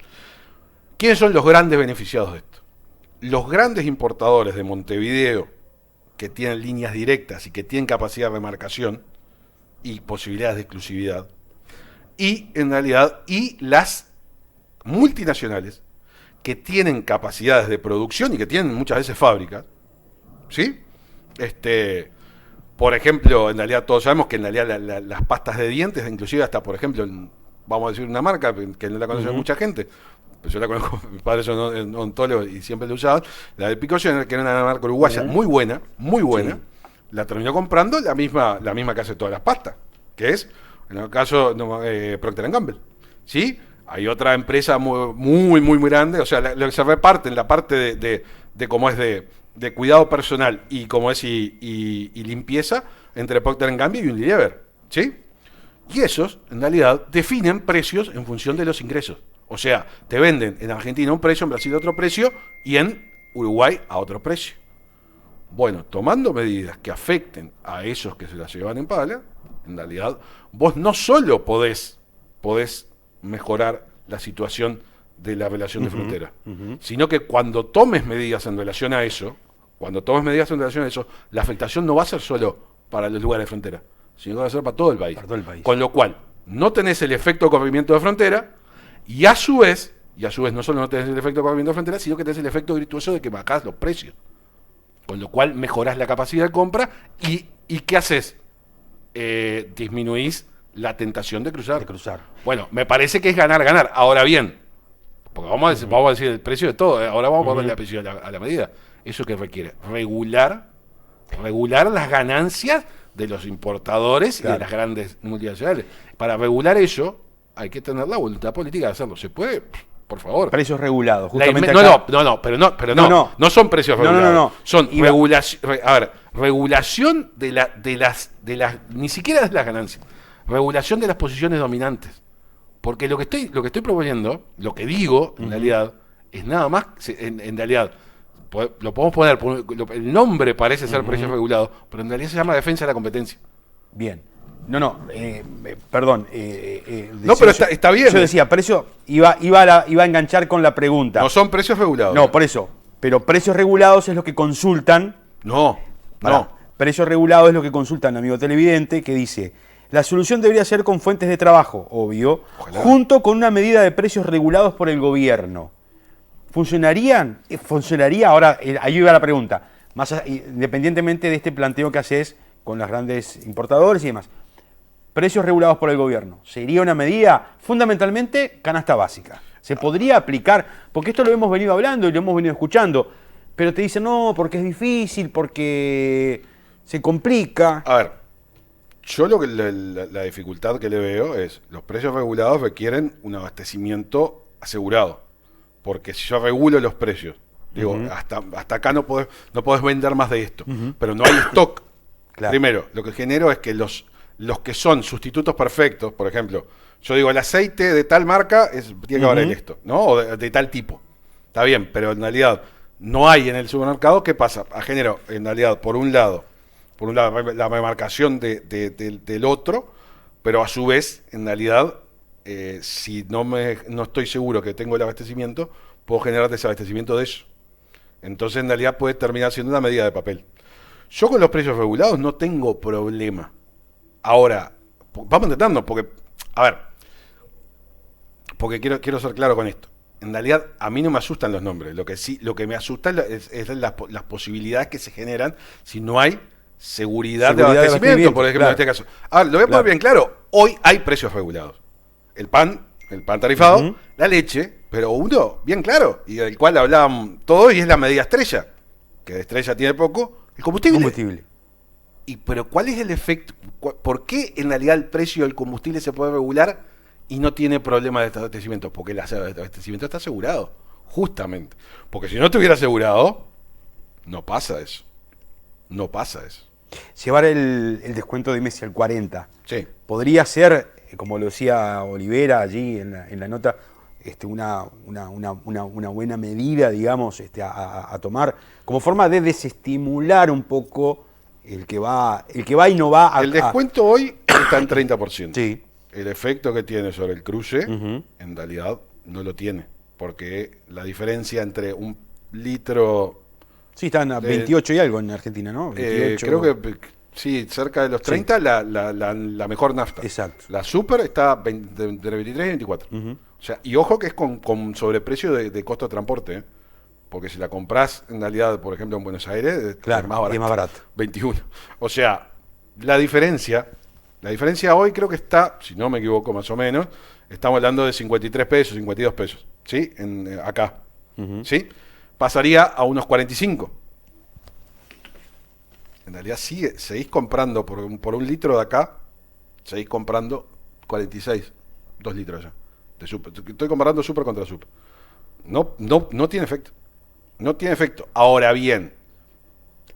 ¿Quiénes son los grandes beneficiados de esto? Los grandes importadores de Montevideo, que tienen líneas directas y que tienen capacidad de remarcación y posibilidades de exclusividad, y en realidad, y las multinacionales, que tienen capacidades de producción y que tienen muchas veces fábricas, ¿sí? Por ejemplo, en realidad todos sabemos que en realidad las pastas de dientes, inclusive hasta, por ejemplo, vamos a decir una marca que no la conoce mucha gente, pues yo la conozco, mis padres son odontólogos y siempre la usaban, la de Picosion, que era una marca uruguaya muy buena, sí. La terminó comprando la misma que hace todas las pastas, que es, en el caso, Procter & Gamble, ¿sí? Hay otra empresa muy grande, o sea, lo que se reparte en la parte de cómo es de cuidado personal y como es y limpieza entre Procter & Gamble y Unilever, ¿sí? Y esos, en realidad, definen precios en función de los ingresos. O sea, te venden en Argentina un precio, en Brasil otro precio y en Uruguay a otro precio. Bueno, tomando medidas que afecten a esos que se las llevan en pala, en realidad, vos no solo podés mejorar la situación de la relación de frontera, sino que cuando tomes medidas en relación a eso, la afectación no va a ser solo para los lugares de frontera, sino que va a ser para todo el país. Con lo cual, no tenés el efecto de corrimiento de frontera y a su vez no solo no tenés el efecto de corrimiento de frontera, sino que tenés el efecto virtuoso de que bajás los precios. Con lo cual mejorás la capacidad de compra y ¿qué haces? Disminuís la tentación de cruzar. Bueno, me parece que es ganar. Ahora bien, porque vamos a decir el precio de todo, ahora vamos a ponerle el precio a la medida. ¿Eso qué requiere? Regular las ganancias de los importadores y de las grandes multinacionales. Para regular eso, hay que tener la voluntad política de hacerlo. ¿Se puede? Por favor. Precios regulados, justamente no son precios regulados. No. Son regulación de las ni siquiera de las ganancias. Regulación de las posiciones dominantes. Porque lo que estoy proponiendo, lo que digo, en realidad, es nada más, en realidad, lo podemos poner, el nombre parece ser precios regulados, pero en realidad se llama defensa de la competencia. Bien. Perdón. No, pero está bien. Yo decía, precio, iba a enganchar con la pregunta. No son precios regulados. No, por eso. Pero precios regulados es lo que consultan. No. Precios regulados es lo que consultan, amigo televidente, que dice, la solución debería ser con fuentes de trabajo, obvio, Ojalá. junto con una medida de precios regulados por el gobierno. ¿Funcionarían? Funcionaría, ahora, ahí va la pregunta, independientemente de este planteo que haces con los grandes importadores y demás. Precios regulados por el gobierno. ¿Sería una medida fundamentalmente canasta básica? ¿Se podría aplicar? Porque esto lo hemos venido hablando y lo hemos venido escuchando, pero te dicen, no, porque es difícil, porque se complica. A ver, yo la dificultad que le veo es, los precios regulados requieren un abastecimiento asegurado. Porque si yo regulo los precios, digo, hasta acá no podés vender más de esto, pero no hay stock. Claro. Primero, lo que genero es que los que son sustitutos perfectos, por ejemplo, yo digo, el aceite de tal marca tiene que haber en esto, ¿no? O de tal tipo. Está bien, pero en realidad no hay en el supermercado. ¿Qué pasa? Genero, en realidad, por un lado, la remarcación del otro, pero a su vez, en realidad, si no estoy seguro que tengo el abastecimiento, puedo generar desabastecimiento de eso. Entonces, en realidad, puede terminar siendo una medida de papel. Yo con los precios regulados no tengo problema. Ahora, vamos intentando, porque, a ver, porque quiero ser claro con esto. En realidad, a mí no me asustan los nombres. Lo que me asusta es las posibilidades que se generan si no hay seguridad de abastecimiento, por ejemplo, claro. En este caso. Ahora, lo voy a poner bien claro. Hoy hay precios regulados. El pan tarifado, la leche, pero uno bien claro, y del cual hablaban todos, y es la medida estrella, que de estrella tiene poco, el combustible. Pero ¿cuál es el efecto? ¿Por qué en realidad el precio del combustible se puede regular y no tiene problema de abastecimiento? Porque el abastecimiento está asegurado, justamente. Porque si no estuviera asegurado, no pasa eso. No pasa eso. Llevar el descuento de Messi al 40. Sí. Podría ser, como lo decía Olivera allí en la nota, una buena medida, digamos, a tomar como forma de desestimular un poco el que va y no va. El descuento hoy está en 30%. Sí. El efecto que tiene sobre el cruce, en realidad, no lo tiene. Porque la diferencia entre un litro... Sí, están a 28 y algo en Argentina, ¿no? 28. Creo que sí, cerca de los 30, sí. la mejor nafta. Exacto. La super está de 23 y 24. O sea, y ojo que es con sobreprecio de costo de transporte, porque si la compras en realidad, por ejemplo, en Buenos Aires, claro, es más barato. 21. O sea, la diferencia hoy creo que está, si no me equivoco más o menos, estamos hablando de 53 pesos, 52 pesos, ¿sí? Acá, ¿sí? Pasaría a unos 45. En realidad seguís comprando por un litro de acá, seguís comprando 46, 2 litros ya. De super. Estoy comparando super contra super. No tiene efecto. No tiene efecto. Ahora bien,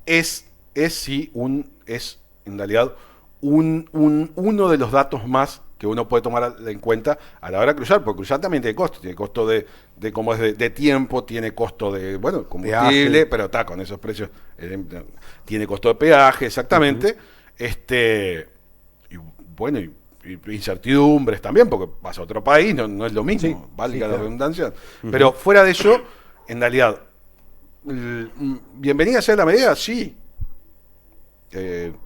es en realidad uno de los datos más que uno puede tomar en cuenta a la hora de cruzar, porque cruzar también tiene costo de cómo es de tiempo, tiene costo de, combustible, peaje. Pero está con esos precios, tiene costo de peaje, exactamente, y incertidumbres también, porque vas a otro país, no es lo mismo, sí, valga la claro. redundancia, pero fuera de eso, en realidad, bienvenida sea la medida, sí,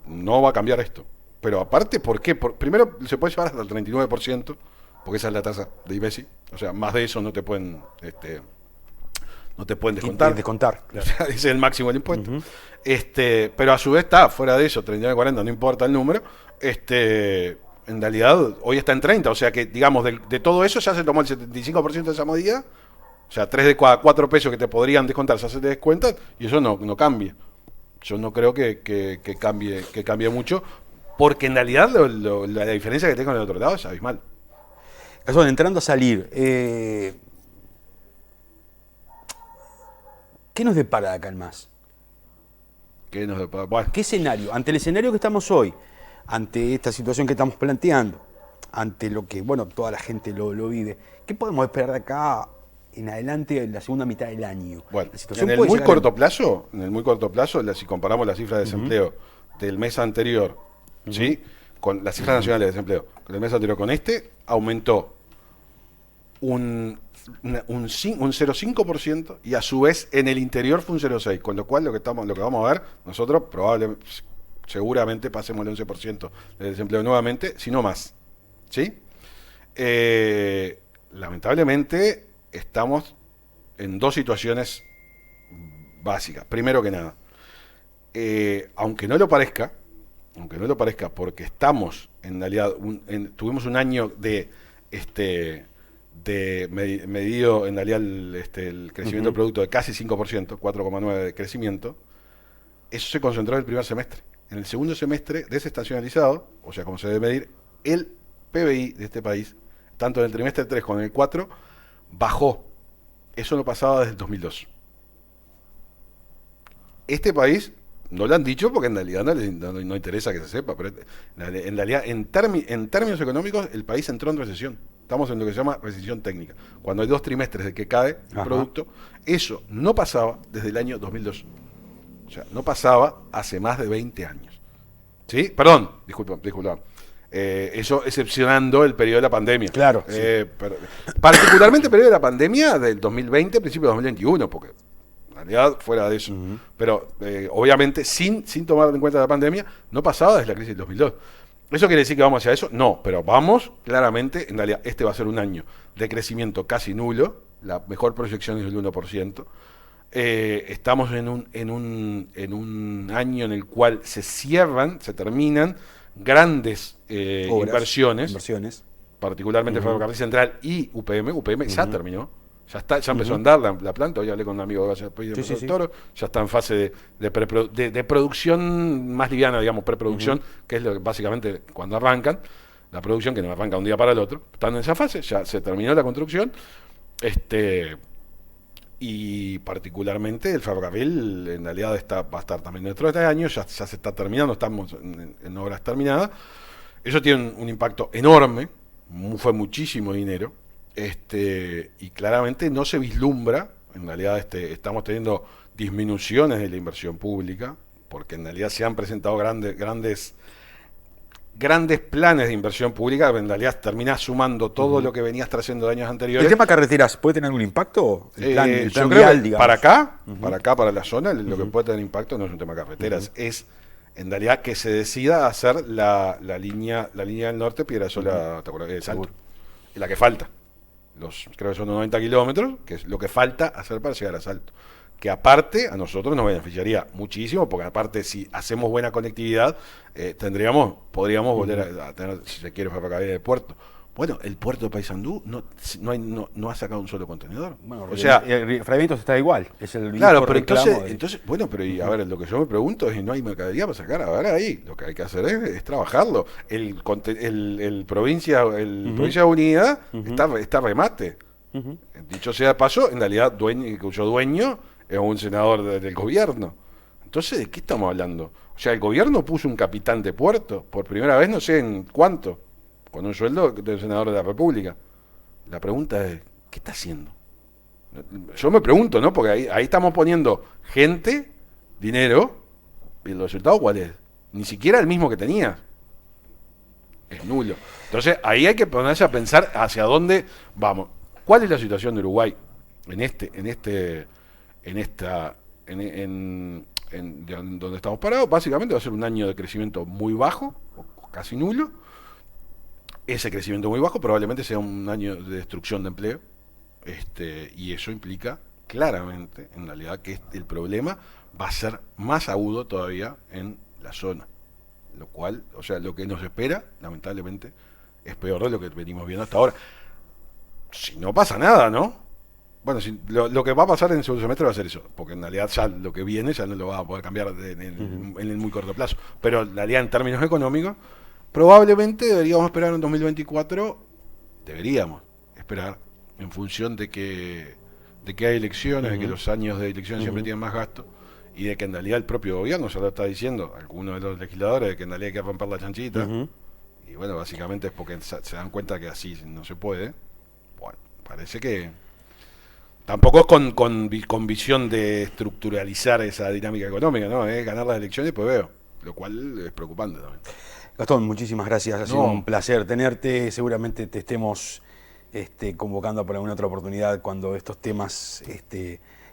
no va a cambiar esto. Pero aparte, ¿por qué? Primero, se puede llevar hasta el 39%, porque esa es la tasa de IBESI. O sea, más de eso no te pueden descontar. Descontar, O claro. sea, ese es el máximo del impuesto. Pero a su vez está fuera de eso, 39, 40, no importa el número. En realidad, hoy está en 30. O sea que, digamos, de todo eso ya se tomó el 75% de esa medida. O sea, 3 de 4 pesos que te podrían descontar ya se te descuentan, y eso no cambia. Yo no creo que cambie mucho. Porque en realidad la diferencia que tengo con el otro lado es abismal. Gastón, entrando a salir, ¿qué nos depara de acá en más? Bueno, ¿Qué escenario? Ante el escenario que estamos hoy, ante esta situación que estamos planteando, ante lo que, toda la gente lo vive, ¿qué podemos esperar de acá en adelante en la segunda mitad del año? Bueno, la situación en el muy corto plazo, si comparamos las cifras de desempleo del mes anterior, ¿sí? con las cifras nacionales de desempleo, con el mes anterior con aumentó un 0,5% y a su vez en el interior fue un 0,6%, con lo cual lo que vamos a ver nosotros seguramente pasemos el 11% de desempleo nuevamente, si no más. ¿Sí? Lamentablemente estamos en dos situaciones básicas. Primero que nada, aunque no lo parezca, porque estamos en realidad tuvimos un año medido en realidad el crecimiento del producto de casi 5%, 4,9% de crecimiento. Eso se concentró en el primer semestre. En el segundo semestre, desestacionalizado, o sea, como se debe medir, el PBI de este país, tanto en el trimestre 3 como en el 4, bajó. Eso no pasaba desde el 2002. Este país, no lo han dicho porque en realidad no interesa que se sepa, pero en realidad en términos económicos el país entró en recesión. Estamos en lo que se llama recesión técnica. Cuando hay 2 trimestres de que cae el producto, eso no pasaba desde el año 2002. O sea, no pasaba hace más de 20 años. ¿Sí? Perdón, disculpa. Eso excepcionando el periodo de la pandemia. Claro. Sí. Particularmente el periodo de la pandemia del 2020, principio de 2021, porque en realidad fuera de eso. Pero obviamente sin tomar en cuenta la pandemia, no pasaba desde la crisis del 2002. ¿Eso quiere decir que vamos hacia eso? No, pero vamos claramente, en realidad este va a ser un año de crecimiento casi nulo, la mejor proyección es del 1%. Estamos en un año en el cual se terminan grandes inversiones, particularmente Ferrocarril Central y UPM ya terminó, ya empezó a andar la planta. Hoy hablé con un amigo de Toro, ya está en fase de producción más liviana, digamos, preproducción, que es lo que básicamente cuando arrancan, la producción que no arranca un día para el otro, están en esa fase, ya se terminó la construcción, y particularmente el ferrocarril en realidad va a estar también dentro de este año, ya se está terminando, estamos en obras terminadas. Eso tiene un impacto enorme, fue muchísimo dinero, y claramente no se vislumbra, en realidad estamos teniendo disminuciones de la inversión pública, porque en realidad se han presentado grandes planes de inversión pública, en realidad terminás sumando todo lo que venías trayendo de años anteriores. ¿El tema carreteras puede tener algún impacto? El plan yo creo vial, que digamos. para acá, para la zona, lo que puede tener impacto no es un tema carreteras, es en realidad que se decida hacer la línea del norte, Piedrasola, ¿te acuerdas? Salto, la que falta. Creo que son 90 kilómetros, que es lo que falta hacer para llegar a Salto. Que aparte a nosotros nos beneficiaría muchísimo, porque aparte si hacemos buena conectividad, podríamos volver a tener, si se quiere, ferrocarril de puerto. Bueno, el puerto de Paysandú no ha sacado un solo contenedor. Bueno, o sea, el Fragmentos está igual. Es el claro, pero entonces, a ver, lo que yo me pregunto es si no hay mercadería para sacar. A ver, ahí lo que hay que hacer es trabajarlo. El Provincia Unida está remate. Dicho sea de paso, en realidad cuyo dueño es un senador del gobierno. Entonces, ¿de qué estamos hablando? O sea, el gobierno puso un capitán de puerto por primera vez, no sé en cuánto, con un sueldo del senador de la República. La pregunta es, ¿qué está haciendo? Yo me pregunto, ¿no? Porque ahí estamos poniendo gente, dinero, y el resultado, ¿cuál es? Ni siquiera el mismo que tenía. Es nulo. Entonces, ahí hay que ponerse a pensar hacia dónde vamos. ¿Cuál es la situación de Uruguay en donde estamos parados? Básicamente va a ser un año de crecimiento muy bajo, o casi nulo. Ese crecimiento muy bajo probablemente sea un año de destrucción de empleo, y eso implica claramente, en realidad, que el problema va a ser más agudo todavía en la zona, lo cual, o sea, lo que nos espera, lamentablemente, es peor de lo que venimos viendo hasta ahora. Si no pasa nada, ¿no? Bueno, lo que va a pasar en el segundo semestre va a ser eso, porque en realidad ya lo que viene ya no lo va a poder cambiar en el muy corto plazo. Pero en realidad, en términos económicos, probablemente deberíamos esperar en 2024, en función de que hay elecciones, de que los años de elecciones siempre tienen más gasto, y de que en realidad el propio gobierno ya lo está diciendo, algunos de los legisladores, de que en realidad hay que romper la chanchita, y bueno, básicamente es porque se dan cuenta que así no se puede. Bueno, parece que tampoco es con visión de estructuralizar esa dinámica económica, ¿no? Ganar las elecciones, pues veo, lo cual es preocupante también. Gastón, muchísimas gracias. Ha sido un placer tenerte. Seguramente te estemos convocando para alguna otra oportunidad cuando estos temas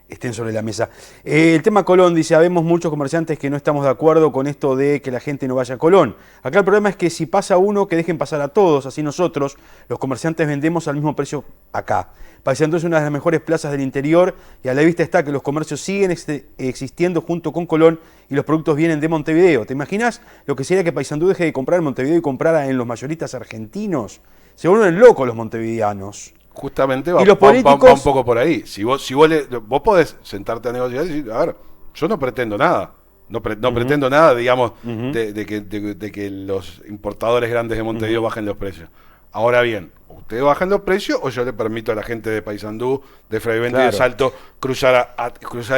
estén sobre la mesa. El tema Colón, dice, habemos muchos comerciantes que no estamos de acuerdo con esto de que la gente no vaya a Colón. Acá el problema es que si pasa uno, que dejen pasar a todos, así nosotros, los comerciantes, vendemos al mismo precio acá. Paysandú es una de las mejores plazas del interior y a la vista está que los comercios siguen existiendo junto con Colón y los productos vienen de Montevideo. ¿Te imaginas lo que sería que Paysandú deje de comprar en Montevideo y comprara en los mayoristas argentinos? Se vuelven locos los montevideanos. Justamente y los políticos... va un poco por ahí. Si vos podés sentarte a negociar y decir, a ver, yo no pretendo nada. No pretendo nada, digamos, de que los importadores grandes de Montevideo bajen los precios. Ahora bien, ustedes bajan los precios o yo le permito a la gente de Paysandú, de Freivente y de Salto cruzar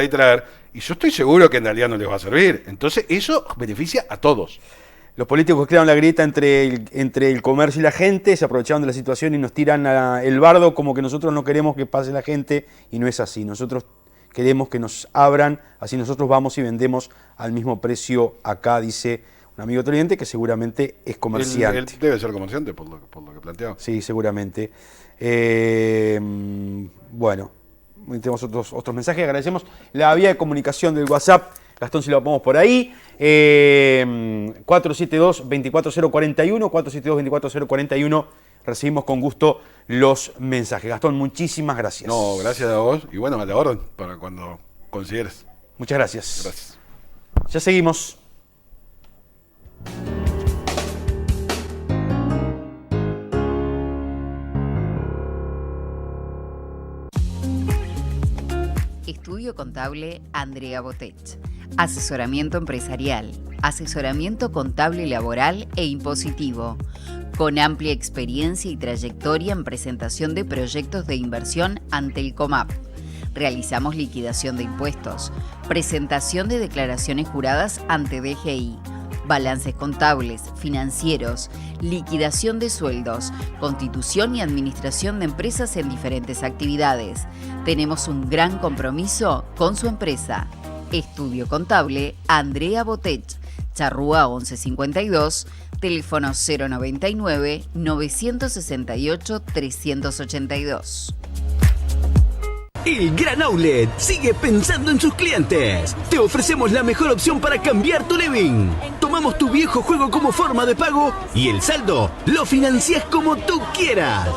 y traer. Y yo estoy seguro que en realidad no les va a servir. Entonces eso beneficia a todos. Los políticos crearon la grieta entre el comercio y la gente, se aprovecharon de la situación y nos tiran el bardo como que nosotros no queremos que pase la gente, y no es así. Nosotros queremos que nos abran, así nosotros vamos y vendemos al mismo precio acá, dice un amigo televidente que seguramente es comerciante. Él debe ser comerciante por lo que planteaba. Sí, seguramente. Bueno, tenemos otros mensajes, agradecemos la vía de comunicación del WhatsApp. Gastón, si lo ponemos por ahí, 472-24041, 472-24041, recibimos con gusto los mensajes. Gastón, muchísimas gracias. No, gracias a vos, y bueno, a la orden, para cuando consideres. Muchas gracias. Gracias. Ya seguimos. Estudio Contable Andrea Botech. Asesoramiento empresarial, asesoramiento contable laboral e impositivo. Con amplia experiencia y trayectoria en presentación de proyectos de inversión ante el COMAP. Realizamos liquidación de impuestos, presentación de declaraciones juradas ante DGI, balances contables, financieros, liquidación de sueldos, constitución y administración de empresas en diferentes actividades. Tenemos un gran compromiso con su empresa. Estudio Contable Andrea Botech, Charrúa 1152, teléfono 099-968-382. El Gran Outlet sigue pensando en sus clientes. Te ofrecemos la mejor opción para cambiar tu living. Tomamos tu viejo juego como forma de pago y el saldo lo financias como tú quieras.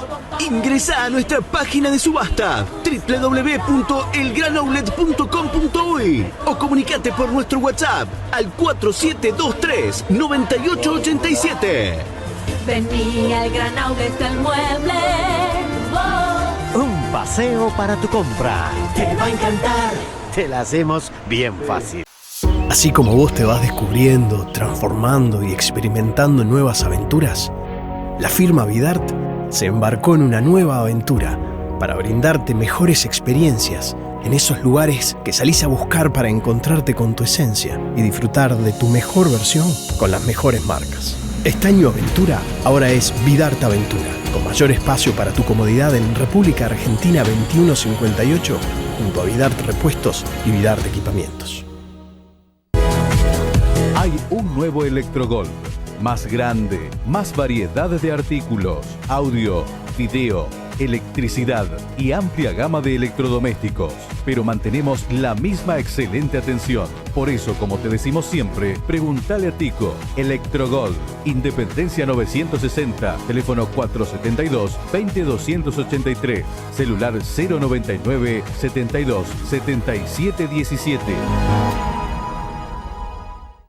Ingresa a nuestra página de subasta www.elgranoutlet.com.uy o comunicate por nuestro WhatsApp al 4723-9887. Vení al Gran Outlet del Mueble. Un paseo para tu compra. Te va a encantar. Te la hacemos bien fácil. Así como vos te vas descubriendo, transformando y experimentando nuevas aventuras, la firma Vidart se embarcó en una nueva aventura para brindarte mejores experiencias en esos lugares que salís a buscar para encontrarte con tu esencia y disfrutar de tu mejor versión con las mejores marcas. Este año Aventura ahora es Vidart Aventura, con mayor espacio para tu comodidad en República Argentina 2158, junto a Vidart Repuestos y Vidart Equipamientos. Hay un nuevo Electrogolf, más grande, más variedad de artículos, audio, video, electricidad y amplia gama de electrodomésticos, pero mantenemos la misma excelente atención. Por eso, como te decimos siempre, preguntale a Tico. Electrogolf, Independencia 960, teléfono 472-20283, celular 099-72-7717.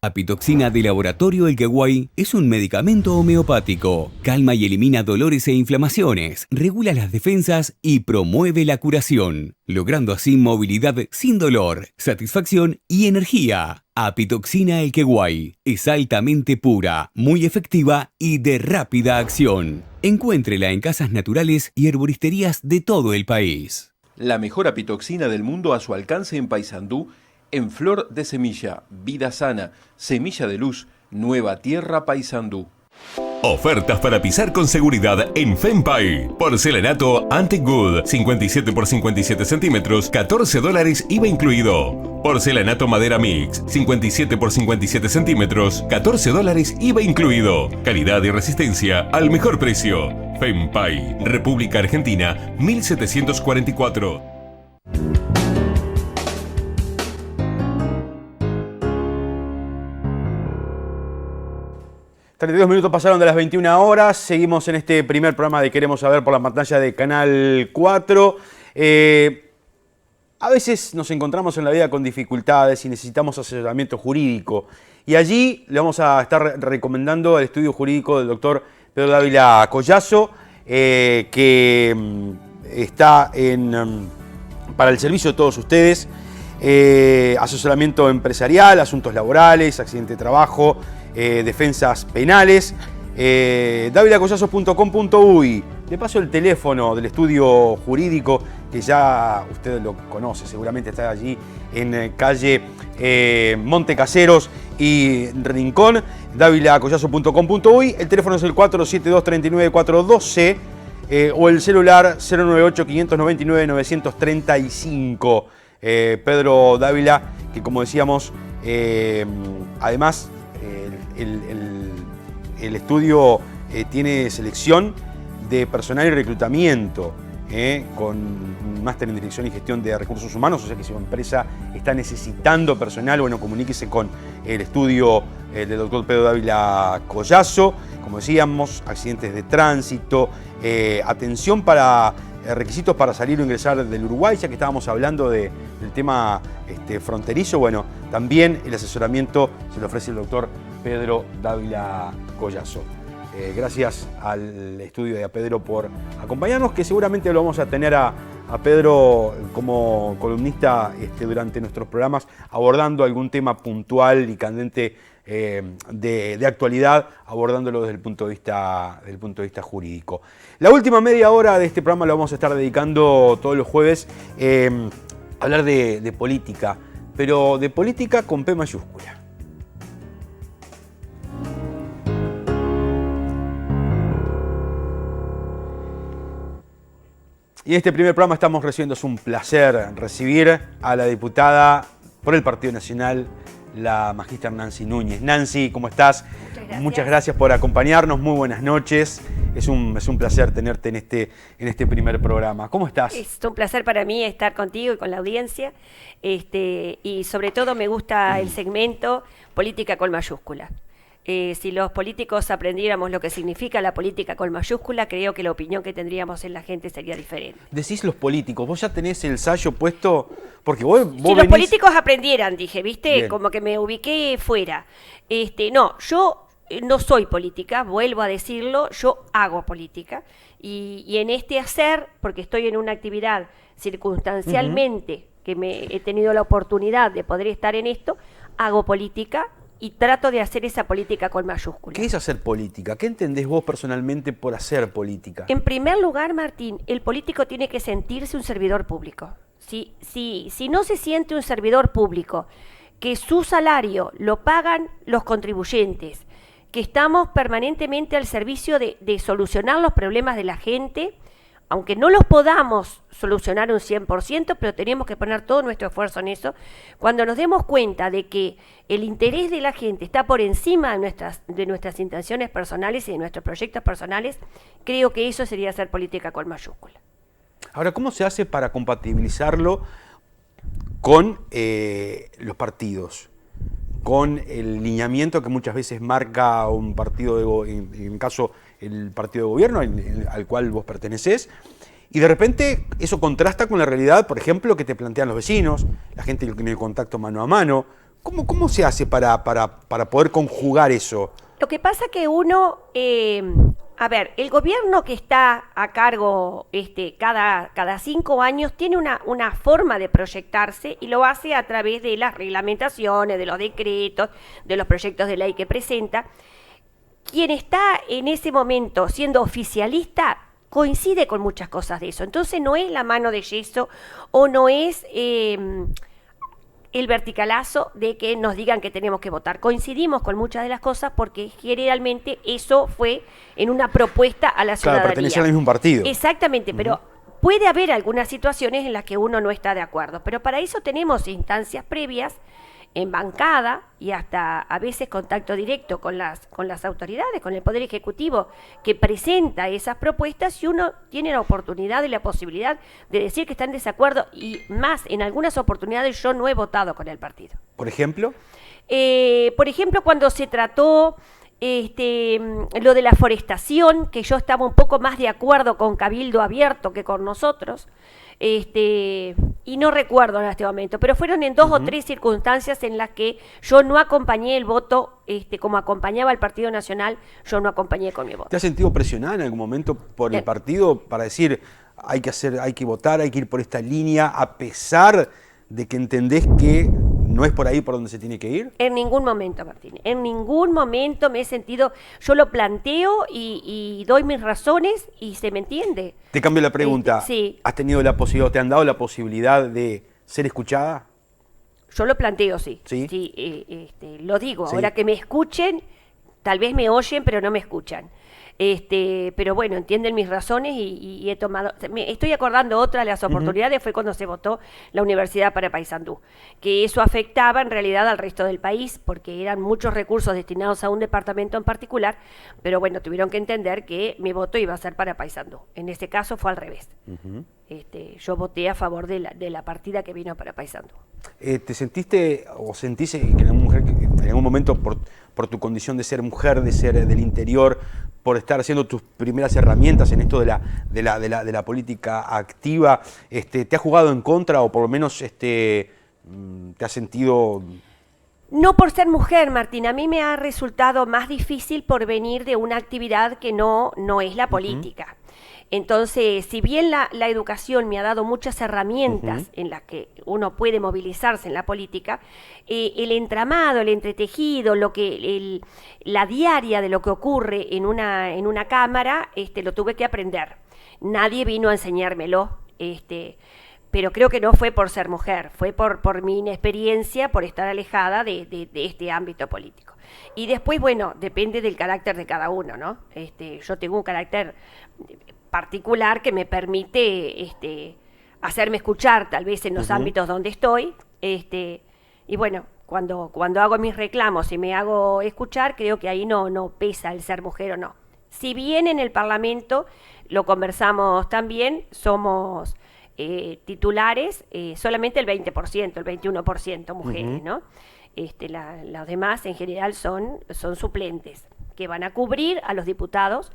Apitoxina de Laboratorio El Queguay es un medicamento homeopático. Calma y elimina dolores e inflamaciones, regula las defensas y promueve la curación, logrando así movilidad sin dolor, satisfacción y energía. Apitoxina El Queguay es altamente pura, muy efectiva y de rápida acción. Encuéntrela en casas naturales y herboristerías de todo el país. La mejor apitoxina del mundo a su alcance en Paysandú, en Flor de Semilla, Vida Sana, Semilla de Luz, Nueva Tierra Paysandú. Ofertas para pisar con seguridad en Fenpay. Porcelanato Antique Good, 57 por 57 centímetros, $14, IVA incluido. Porcelanato madera mix, 57 por 57 centímetros, $14, IVA incluido. Calidad y resistencia al mejor precio. FEMPAY, República Argentina, 1744. Minutos pasaron de las 21 horas, seguimos en este primer programa de Queremos Saber por la pantalla de Canal 4. A veces nos encontramos en la vida con dificultades y necesitamos asesoramiento jurídico. Y allí le vamos a estar recomendando el estudio jurídico del doctor Pedro Dávila Collazo, que está para el servicio de todos ustedes. Asesoramiento empresarial, asuntos laborales, accidente de trabajo, defensas penales. davilacollazo.com.uy. De paso el teléfono del estudio jurídico, que ya usted lo conoce, seguramente está allí en calle Montecaseros y Rincón, davilacollazo.com.uy. El teléfono es el 472-39412 o el celular 098-599-935. Pedro Dávila, que como decíamos, además el estudio tiene selección de personal y reclutamiento, con un máster en Dirección y Gestión de Recursos Humanos, o sea que si una empresa está necesitando personal, bueno, comuníquese con el estudio del doctor Pedro Dávila Collazo. Como decíamos, accidentes de tránsito, atención para requisitos para salir o ingresar del Uruguay, ya que estábamos hablando del tema fronterizo. Bueno, también el asesoramiento se le ofrece el doctor Pedro Dávila Collazo. Gracias al estudio de a Pedro por acompañarnos, que seguramente lo vamos a tener a Pedro como columnista durante nuestros programas, abordando algún tema puntual y candente de actualidad, abordándolo desde el punto de vista jurídico. La última media hora de este programa lo vamos a estar dedicando todos los jueves a hablar de política, pero de política con P mayúscula. Y en este primer programa estamos recibiendo, es un placer recibir a la diputada por el Partido Nacional, la magíster Nancy Núñez. Nancy, ¿cómo estás? Muchas gracias por acompañarnos, muy buenas noches. Es un placer tenerte en este primer programa. ¿Cómo estás? Es un placer para mí estar contigo y con la audiencia. Y sobre todo me gusta el segmento Política con mayúscula. Si los políticos aprendiéramos lo que significa la política con mayúscula, creo que la opinión que tendríamos en la gente sería diferente. Decís los políticos, vos ya tenés el sayo puesto, porque vos si venís... los políticos aprendieran, dije, ¿viste? Bien. Como que me ubiqué fuera. No, yo no soy política, vuelvo a decirlo, yo hago política. Y en este hacer, porque estoy en una actividad circunstancialmente, que he tenido la oportunidad de poder estar en esto, hago política. Y trato de hacer esa política con mayúsculas. ¿Qué es hacer política? ¿Qué entendés vos personalmente por hacer política? En primer lugar, Martín, el político tiene que sentirse un servidor público. Si no se siente un servidor público, que su salario lo pagan los contribuyentes, que estamos permanentemente al servicio de solucionar los problemas de la gente, aunque no los podamos solucionar un 100%, pero tenemos que poner todo nuestro esfuerzo en eso. Cuando nos demos cuenta de que el interés de la gente está por encima de nuestras intenciones personales y de nuestros proyectos personales, creo que eso sería hacer política con mayúscula. Ahora, ¿cómo se hace para compatibilizarlo con los partidos? Con el lineamiento que muchas veces marca un partido, en caso el partido de gobierno al cual vos pertenecés, y de repente eso contrasta con la realidad, por ejemplo, que te plantean los vecinos, la gente que tiene el contacto mano a mano. ¿Cómo se hace para poder conjugar eso? Lo que pasa que uno, el gobierno que está a cargo cada 5 años tiene una forma de proyectarse y lo hace a través de las reglamentaciones, de los decretos, de los proyectos de ley que presenta. Quien está en ese momento siendo oficialista coincide con muchas cosas de eso. Entonces no es la mano de yeso o no es el verticalazo de que nos digan que tenemos que votar. Coincidimos con muchas de las cosas porque generalmente eso fue en una propuesta a la ciudadanía. Claro, pertenece al mismo partido. Exactamente, pero puede haber algunas situaciones en las que uno no está de acuerdo, pero para eso tenemos instancias previas en bancada y hasta a veces contacto directo con las autoridades, con el Poder Ejecutivo, que presenta esas propuestas y uno tiene la oportunidad y la posibilidad de decir que está en desacuerdo y más, en algunas oportunidades yo no he votado con el partido. ¿Por ejemplo? Por ejemplo, cuando se trató lo de la forestación, que yo estaba un poco más de acuerdo con Cabildo Abierto que con nosotros, y no recuerdo en este momento, pero fueron en 2 o 3 circunstancias en las que yo no acompañé el voto, como acompañaba el Partido Nacional, yo no acompañé con mi voto. ¿Te has sentido presionada en algún momento por el partido para decir hay que votar, hay que ir por esta línea, a pesar de que entendés que no es por ahí por donde se tiene que ir? En ningún momento, Martín. En ningún momento me he sentido... Yo lo planteo y doy mis razones y se me entiende. Te cambio la pregunta. Sí. ¿Has tenido la posibilidad, te han dado la posibilidad de ser escuchada? Yo lo planteo, sí. Sí. Sí, lo digo. Sí. Ahora que me escuchen, tal vez me oyen, pero no me escuchan. Pero bueno, entienden mis razones y he tomado... Me estoy acordando otra de las oportunidades, fue cuando se votó la Universidad para Paysandú, que eso afectaba en realidad al resto del país, porque eran muchos recursos destinados a un departamento en particular, pero bueno, tuvieron que entender que mi voto iba a ser para Paysandú. En ese caso fue al revés. Yo voté a favor de la partida que vino para Paysandú. ¿Te sentiste o sentís que en algún momento por tu condición de ser mujer, de ser del interior, por estar haciendo tus primeras herramientas en esto de la política activa, te ha jugado en contra o por lo menos te has sentido... No por ser mujer, Martín, a mí me ha resultado más difícil por venir de una actividad que no es la política. Entonces, si bien la educación me ha dado muchas herramientas en las que uno puede movilizarse en la política, el entramado, el entretejido, la diaria de lo que ocurre en una cámara, lo tuve que aprender. Nadie vino a enseñármelo, pero creo que no fue por ser mujer, fue por mi inexperiencia, por estar alejada de este ámbito político. Y después, bueno, depende del carácter de cada uno, ¿no? Yo tengo un carácter particular que me permite hacerme escuchar, tal vez en los ámbitos donde estoy, y bueno, cuando hago mis reclamos y me hago escuchar, creo que ahí no pesa el ser mujer o no. Si bien en el Parlamento, lo conversamos también, somos titulares, solamente el 20%, el 21% mujeres, ¿no? Los demás en general son suplentes, que van a cubrir a los diputados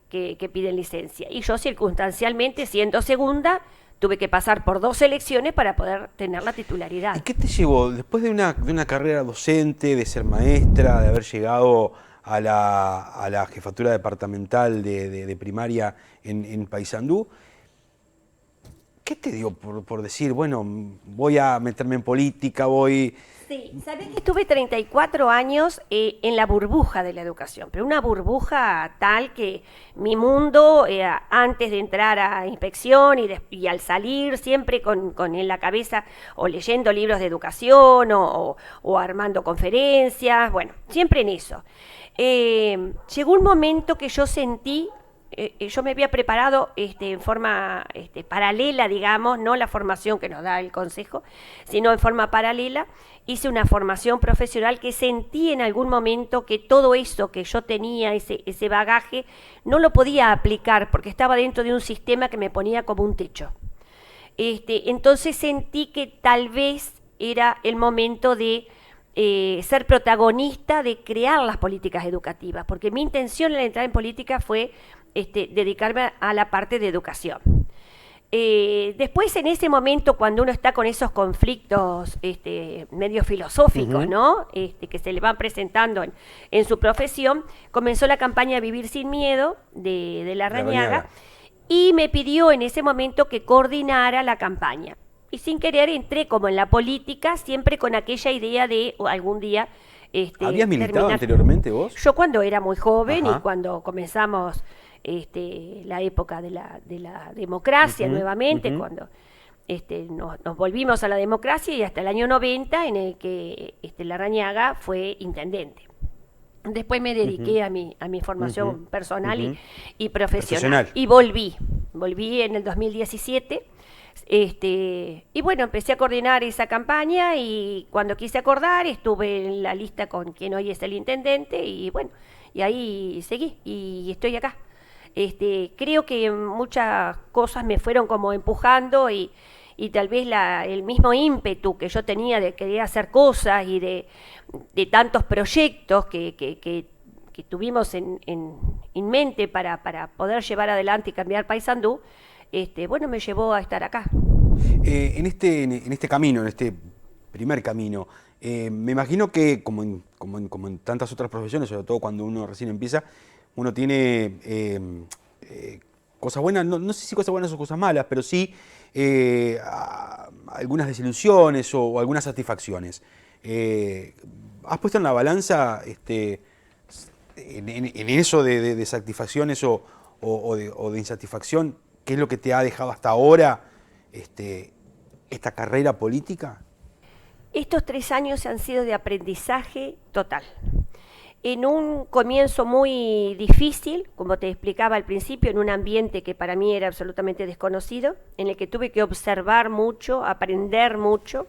que piden licencia. Y yo circunstancialmente, siendo segunda, tuve que pasar por 2 elecciones para poder tener la titularidad. ¿Y qué te llevó, después de una carrera docente, de ser maestra, de haber llegado a la jefatura departamental de primaria en Paysandú, qué te dio por decir, bueno, voy a meterme en política, Sí, sabés que estuve 34 años en la burbuja de la educación, pero una burbuja tal que mi mundo, antes de entrar a inspección y al salir, siempre con en la cabeza o leyendo libros de educación o armando conferencias, bueno, siempre en eso. Llegó un momento que yo sentí, yo me había preparado en forma paralela, digamos, no la formación que nos da el Consejo, sino en forma paralela. Hice una formación profesional que sentí en algún momento que todo eso que yo tenía, ese bagaje, no lo podía aplicar porque estaba dentro de un sistema que me ponía como un techo. Entonces sentí que tal vez era el momento de ser protagonista de crear las políticas educativas, porque mi intención al entrar en política fue dedicarme a la parte de educación. Después, en ese momento, cuando uno está con esos conflictos medio filosóficos, ¿no? Que se le van presentando en su profesión, comenzó la campaña Vivir sin Miedo de Larrañaga y me pidió en ese momento que coordinara la campaña. Y sin querer entré como en la política, siempre con aquella idea de algún día... ¿Habías militado anteriormente vos? Yo cuando era muy joven y cuando comenzamos... la época de la democracia nuevamente, cuando nos volvimos a la democracia y hasta el año 90 en el que Larrañaga fue intendente. Después me dediqué a mi formación personal y profesional. Y volví volví en el 2017. Y bueno, empecé a coordinar esa campaña y cuando quise acordar estuve en la lista con quien hoy es el intendente y bueno, y ahí seguí y estoy acá. Creo que muchas cosas me fueron como empujando y tal vez el mismo ímpetu que yo tenía de querer hacer cosas y de tantos proyectos que tuvimos en mente para poder llevar adelante y cambiar Paysandú, bueno, me llevó a estar acá. En este camino, en este primer camino, me imagino que como en tantas otras profesiones, sobre todo cuando uno recién empieza, uno tiene cosas buenas, no sé si cosas buenas o cosas malas, pero sí algunas desilusiones o algunas satisfacciones. ¿Has puesto en la balanza en eso de satisfacciones o de insatisfacción? ¿Qué es lo que te ha dejado hasta ahora esta carrera política? Estos 3 años han sido de aprendizaje total. En un comienzo muy difícil, como te explicaba al principio, en un ambiente que para mí era absolutamente desconocido, en el que tuve que observar mucho, aprender mucho.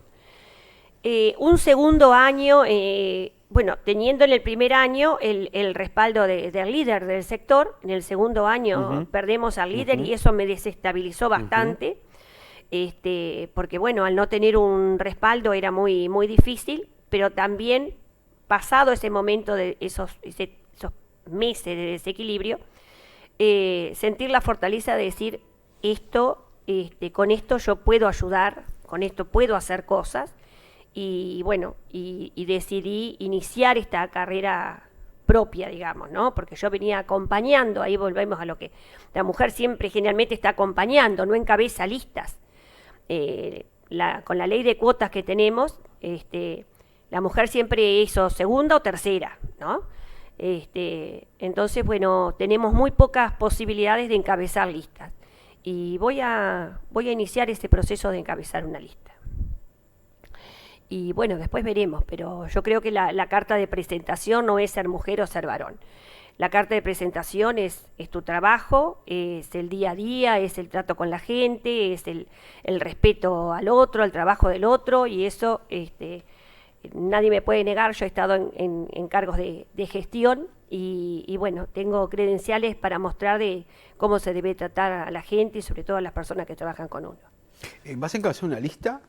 Un segundo año, bueno, teniendo en el primer año el respaldo del líder del sector, en el segundo año perdemos al líder y eso me desestabilizó bastante, porque bueno, al no tener un respaldo era muy, muy difícil, pero también pasado ese momento de esos meses de desequilibrio, sentir la fortaleza de decir con esto yo puedo ayudar, con esto puedo hacer cosas. Y bueno, y decidí iniciar esta carrera propia, digamos, ¿no? Porque yo venía acompañando, ahí volvemos a lo que la mujer siempre generalmente está acompañando, no encabeza listas. Con la ley de cuotas que tenemos, la mujer siempre hizo segunda o tercera, ¿no? Entonces, bueno, tenemos muy pocas posibilidades de encabezar listas. Y voy a iniciar ese proceso de encabezar una lista. Y bueno, después veremos, pero yo creo que la carta de presentación no es ser mujer o ser varón. La carta de presentación es tu trabajo, es el día a día, es el trato con la gente, es el respeto al otro, al trabajo del otro, y eso nadie me puede negar. Yo he estado en cargos de gestión y bueno, tengo credenciales para mostrar de cómo se debe tratar a la gente y sobre todo a las personas que trabajan con uno. ¿Vas a encabezar una lista?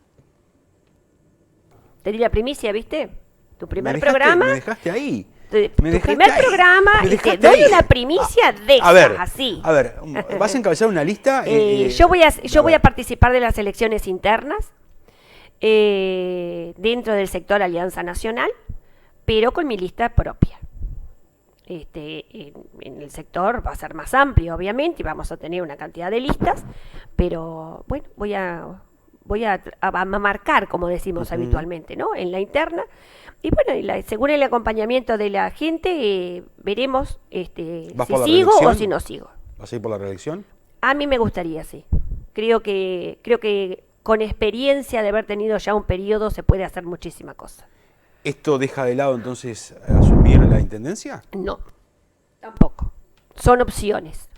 Te di la primicia, ¿viste? Tu primer programa. Me dejaste ahí. Tu primer programa y te doy una primicia de esas, así. A ver, ¿vas a encabezar una lista? Yo voy a participar de las elecciones internas dentro del sector Alianza Nacional, pero con mi lista propia. En el sector va a ser más amplio, obviamente, y vamos a tener una cantidad de listas, pero bueno, voy a marcar, como decimos habitualmente, ¿no? En la interna. Y bueno, según el acompañamiento de la gente, veremos si sigo o si no sigo. ¿Vas a ir por la reelección? A mí me gustaría, sí. Creo que con experiencia de haber tenido ya un periodo se puede hacer muchísima cosa. ¿Esto deja de lado entonces asumir la intendencia? No, tampoco. Son opciones.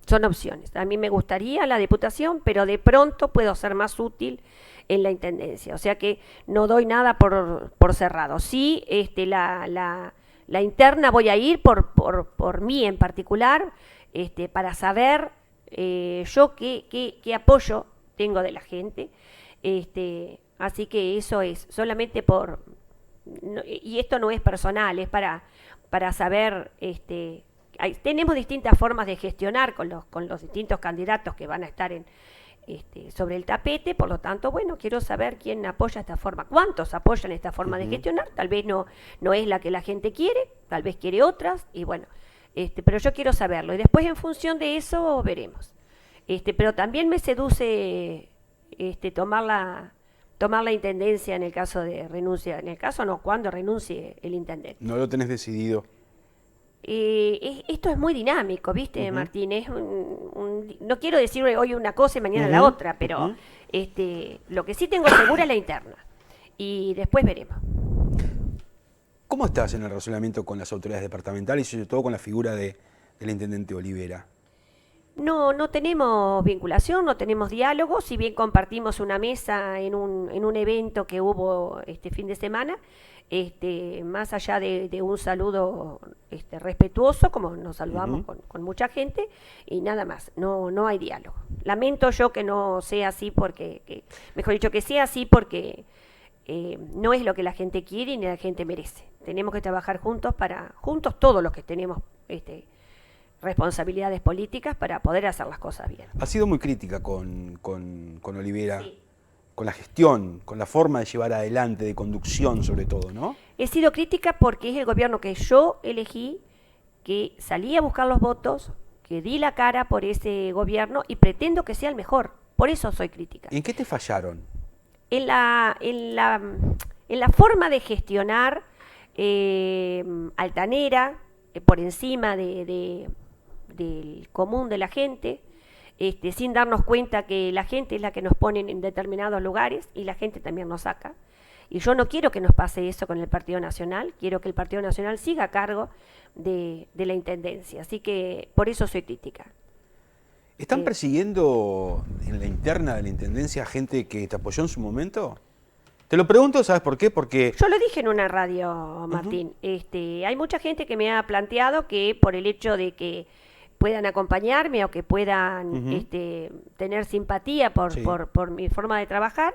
Son opciones. A mí me gustaría la diputación, pero de pronto puedo ser más útil en la intendencia. O sea que no doy nada por cerrado. Sí, la interna voy a ir por mí en particular, para saber yo qué apoyo tengo de la gente. Así que eso es solamente y esto no es personal, es para saber. Tenemos distintas formas de gestionar con los distintos candidatos que van a estar sobre el tapete, por lo tanto, bueno, quiero saber quién apoya esta forma, cuántos apoyan esta forma de gestionar. Tal vez no es la que la gente quiere, tal vez quiere otras, y bueno, pero yo quiero saberlo, y después en función de eso veremos. Pero también me seduce tomar la intendencia en el caso de renuncia, en el caso no, cuando renuncie el intendente. No lo tenés decidido. Esto es muy dinámico, ¿viste, Martín? Es no quiero decir hoy una cosa y mañana la otra, pero lo que sí tengo segura es la interna. Y después veremos. ¿Cómo estás en el relacionamiento con las autoridades departamentales y sobre todo con la figura del intendente Olivera? No tenemos vinculación, no tenemos diálogo, si bien compartimos una mesa en un evento que hubo este fin de semana, más allá de un saludo respetuoso, como nos saludamos con mucha gente, y nada más, no hay diálogo. Lamento yo que no sea así mejor dicho, que sea así porque no es lo que la gente quiere ni la gente merece. Tenemos que trabajar juntos todos los que tenemos responsabilidades políticas para poder hacer las cosas bien. Ha sido muy crítica con Olivera, sí, con la gestión, con la forma de llevar adelante, de conducción sobre todo, ¿no? He sido crítica porque es el gobierno que yo elegí, que salí a buscar los votos, que di la cara por ese gobierno y pretendo que sea el mejor. Por eso soy crítica. ¿En qué te fallaron? En la forma de gestionar altanera, por encima del común de la gente, sin darnos cuenta que la gente es la que nos pone en determinados lugares y la gente también nos saca. Y yo no quiero que nos pase eso con el Partido Nacional, quiero que el Partido Nacional siga a cargo de la Intendencia, así que por eso soy crítica. ¿Están persiguiendo en la interna de la Intendencia gente que te apoyó en su momento? Te lo pregunto, ¿sabes por qué? Porque... Yo lo dije en una radio, Martín. Hay mucha gente que me ha planteado que por el hecho de que puedan acompañarme o que puedan tener simpatía por mi forma de trabajar,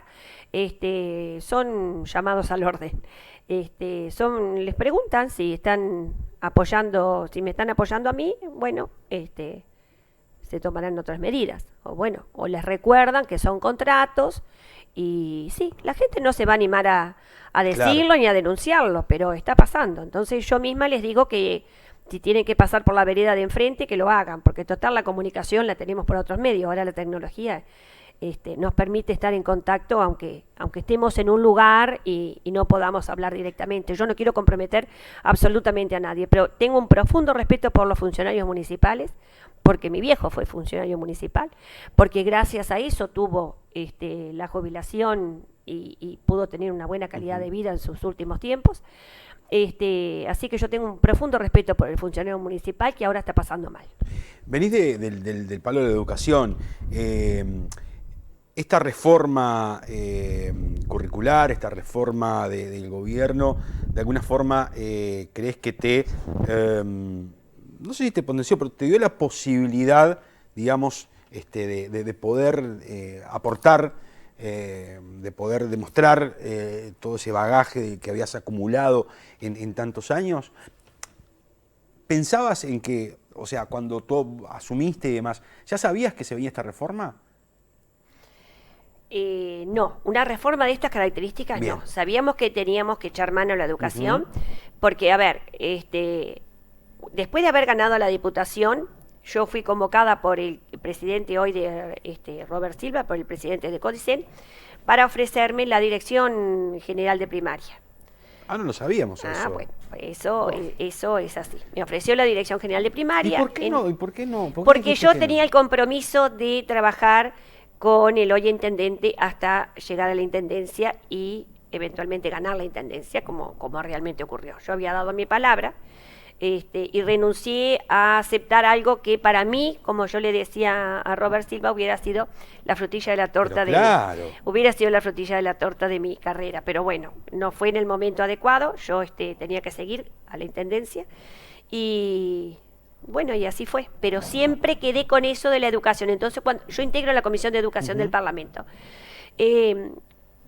son llamados al orden. Les preguntan si están apoyando, si me están apoyando a mí, bueno, se tomarán otras medidas. O les recuerdan que son contratos. Y sí, la gente no se va a animar a decirlo ni a denunciarlo, pero está pasando. Entonces yo misma les digo que si tienen que pasar por la vereda de enfrente, que lo hagan, porque total la comunicación la tenemos por otros medios. Ahora la tecnología nos permite estar en contacto aunque estemos en un lugar y no podamos hablar directamente. Yo no quiero comprometer absolutamente a nadie, pero tengo un profundo respeto por los funcionarios municipales, porque mi viejo fue funcionario municipal, porque gracias a eso tuvo la jubilación y pudo tener una buena calidad de vida en sus últimos tiempos. Así que yo tengo un profundo respeto por el funcionario municipal que ahora está pasando mal. Venís del palo de la educación. Esta reforma curricular, esta reforma del gobierno, de alguna forma, ¿crees que te... no sé si te potenció, pero te dio la posibilidad, digamos, de poder aportar, de poder demostrar todo ese bagaje que habías acumulado en tantos años? ¿Pensabas en que, o sea, cuando tú asumiste y demás, ya sabías que se venía esta reforma? No, una reforma de estas características Bien. No. Sabíamos que teníamos que echar mano a la educación, porque, a ver, después de haber ganado la Diputación, yo fui convocada por el presidente hoy de Robert Silva, por el presidente de Codicen, para ofrecerme la Dirección General de Primaria. Ah, no lo sabíamos eso. Bueno, eso es así. Me ofreció la Dirección General de Primaria. ¿Y por qué no? ¿Y por qué no? Porque yo tenía el compromiso de trabajar con el hoy intendente hasta llegar a la intendencia y eventualmente ganar la intendencia, como realmente ocurrió. Yo había dado mi palabra y renuncié a aceptar algo que para mí, como yo le decía a Robert Silva, hubiera sido la frutilla de la torta hubiera sido la frutilla de la torta de mi carrera. Pero bueno, no fue en el momento adecuado. Yo tenía que seguir a la intendencia y bueno, y así fue, pero siempre quedé con eso de la educación. Entonces, cuando yo integro la Comisión de Educación del Parlamento,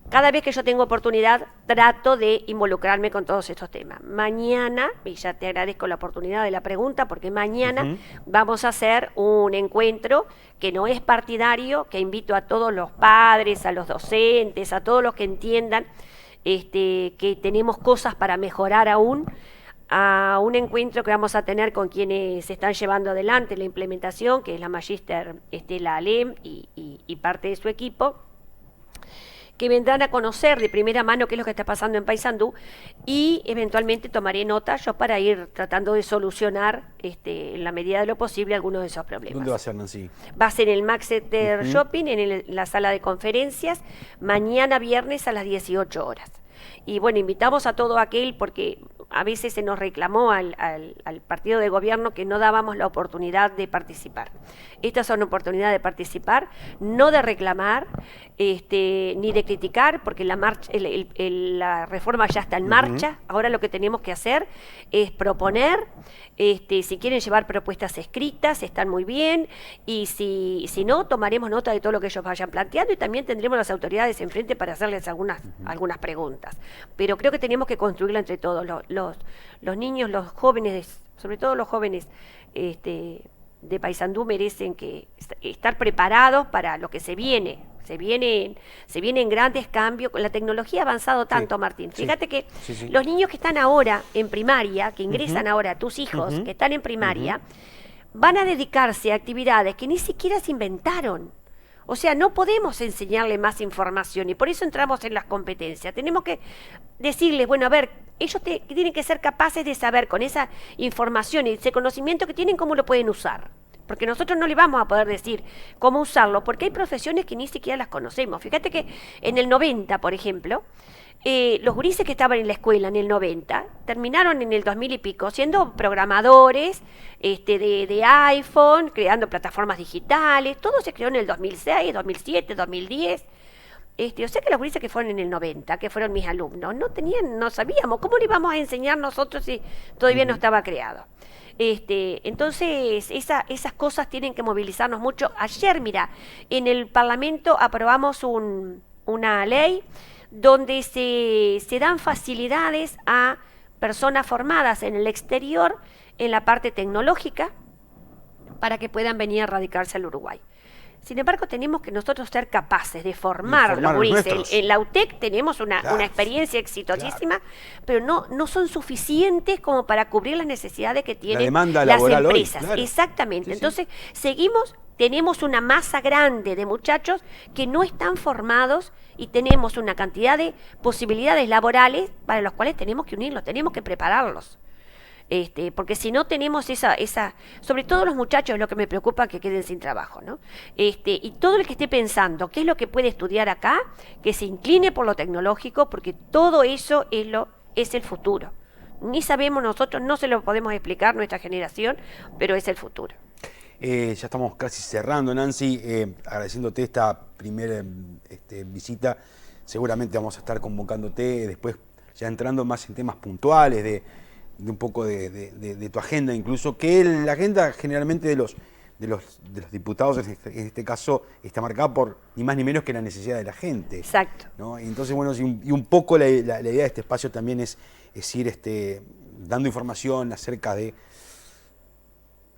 cada vez que yo tengo oportunidad, trato de involucrarme con todos estos temas. Mañana, y ya te agradezco la oportunidad de la pregunta, porque mañana vamos a hacer un encuentro que no es partidario, que invito a todos los padres, a los docentes, a todos los que entiendan que tenemos cosas para mejorar aún, a un encuentro que vamos a tener con quienes están llevando adelante la implementación, que es la Magíster Estela Alem y parte de su equipo, que vendrán a conocer de primera mano qué es lo que está pasando en Paysandú y eventualmente tomaré nota yo para ir tratando de solucionar en la medida de lo posible algunos de esos problemas. ¿Dónde va a ser, Nancy? Va a ser en el Max Center Shopping, en la sala de conferencias, mañana viernes a las 18 horas. Y bueno, invitamos a todo aquel, porque a veces se nos reclamó al partido de gobierno que no dábamos la oportunidad de participar. Estas son oportunidades de participar, no de reclamar, ni de criticar, porque la reforma ya está en marcha. Ahora lo que tenemos que hacer es proponer, si quieren llevar propuestas escritas, están muy bien, y si no, tomaremos nota de todo lo que ellos vayan planteando, y también tendremos las autoridades enfrente para hacerles algunas preguntas. Pero creo que tenemos que construirla entre todos, los niños, los jóvenes, sobre todo los jóvenes de Paysandú merecen estar preparados para lo que se viene. Se vienen grandes cambios. La tecnología ha avanzado tanto, Martín. Fíjate que los niños que están ahora en primaria, que ingresan ahora, tus hijos que están en primaria, van a dedicarse a actividades que ni siquiera se inventaron. O sea, no podemos enseñarle más información, y por eso entramos en las competencias. Tenemos que decirles, bueno, a ver, ellos tienen que ser capaces de saber con esa información y ese conocimiento que tienen cómo lo pueden usar. Porque nosotros no le vamos a poder decir cómo usarlo, porque hay profesiones que ni siquiera las conocemos. Fíjate que en el 90, por ejemplo, los gurises que estaban en la escuela en el 90, terminaron en el 2000 y pico siendo programadores de iPhone, creando plataformas digitales. Todo se creó en el 2006, 2007, 2010. O sea que los gurises que fueron en el 90, que fueron mis alumnos, no sabíamos cómo le íbamos a enseñar nosotros si todavía no estaba creado. Entonces esas cosas tienen que movilizarnos mucho. Ayer, mira, en el Parlamento aprobamos una ley donde se dan facilidades a personas formadas en el exterior en la parte tecnológica para que puedan venir a radicarse al Uruguay. Sin embargo, tenemos que nosotros ser capaces de formar los gurises. En la UTEC tenemos una experiencia exitosísima, pero no son suficientes como para cubrir las necesidades que tienen las empresas. Hoy, Exactamente. Entonces, tenemos una masa grande de muchachos que no están formados, y tenemos una cantidad de posibilidades laborales para los cuales tenemos que unirlos, tenemos que prepararlos. Porque si no tenemos sobre todo los muchachos, es lo que me preocupa, que queden sin trabajo, ¿no? Y todo el que esté pensando qué es lo que puede estudiar acá, que se incline por lo tecnológico, porque todo eso es el futuro. Ni sabemos nosotros, no se lo podemos explicar nuestra generación, pero es el futuro. Ya estamos casi cerrando, Nancy, agradeciéndote esta primera visita. Seguramente vamos a estar convocándote después, ya entrando más en temas puntuales de un poco de tu agenda, incluso que la agenda generalmente de los diputados en este caso está marcada por ni más ni menos que la necesidad de la gente. Exacto. ¿No? Y entonces, bueno, y un poco la idea de este espacio también es ir dando información acerca de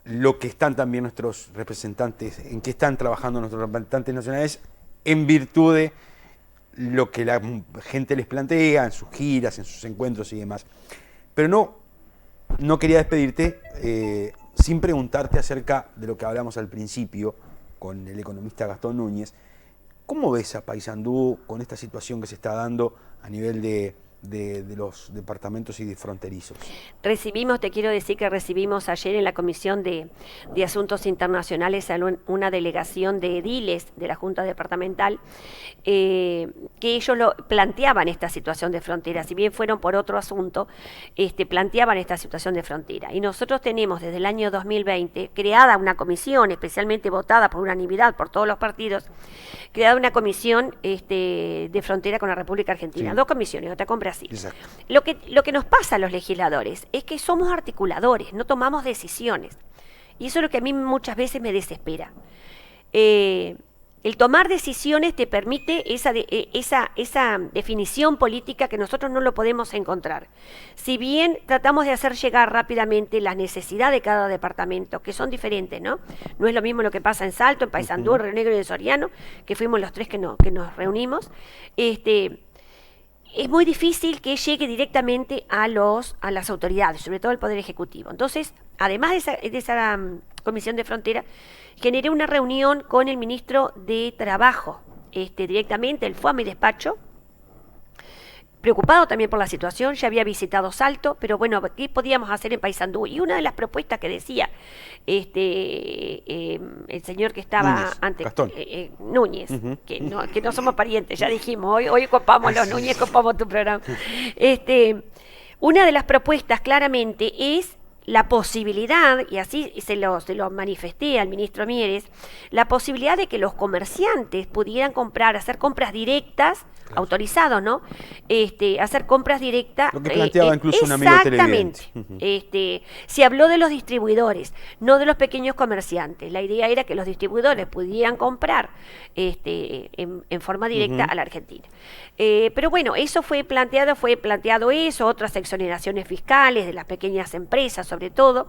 lo que están también nuestros representantes, en qué están trabajando nuestros representantes nacionales en virtud de lo que la gente les plantea en sus giras, en sus encuentros y demás. Pero no quería despedirte sin preguntarte acerca de lo que hablamos al principio con el economista Gastón Núñez. ¿Cómo ves a Paysandú con esta situación que se está dando a nivel de los departamentos y de fronterizos? Te quiero decir que recibimos ayer en la Comisión de Asuntos Internacionales a una delegación de ediles de la Junta Departamental, que ellos planteaban esta situación de frontera, si bien fueron por otro asunto, planteaban esta situación de frontera. Y nosotros tenemos desde el año 2020 creada una comisión, especialmente votada por unanimidad por todos los partidos, creada una comisión de frontera con la República Argentina. Sí. 2 comisiones, otra con Brasil. Exacto. Lo que nos pasa a los legisladores es que somos articuladores, no tomamos decisiones. Y eso es lo que a mí muchas veces me desespera. El tomar decisiones te permite esa definición política que nosotros no lo podemos encontrar. Si bien tratamos de hacer llegar rápidamente las necesidades de cada departamento, que son diferentes, ¿no? No es lo mismo lo que pasa en Salto, en Paysandú, en Río Negro y en Soriano, que fuimos los 3 que nos reunimos. Es muy difícil que llegue directamente a las autoridades, sobre todo al Poder Ejecutivo. Entonces, además de esa Comisión de Frontera, generé una reunión con el ministro de Trabajo, directamente. Él fue a mi despacho, preocupado también por la situación. Ya había visitado Salto, pero bueno, ¿qué podíamos hacer en Paysandú? Y una de las propuestas que decía el señor que estaba antes, Núñez, que no somos parientes, ya dijimos, hoy copamos los Núñez, copamos tu programa. una de las propuestas claramente es la posibilidad, y así se lo manifesté al ministro Mieres, la posibilidad de que los comerciantes pudieran hacer compras directas, autorizados, ¿no? Hacer compras directas. Lo que planteaba incluso un amigo televidente. Exactamente. Se habló de los distribuidores, no de los pequeños comerciantes. La idea era que los distribuidores pudieran comprar en forma directa a la Argentina. Pero bueno, eso fue planteado eso, otras exoneraciones fiscales de las pequeñas empresas, sobre todo.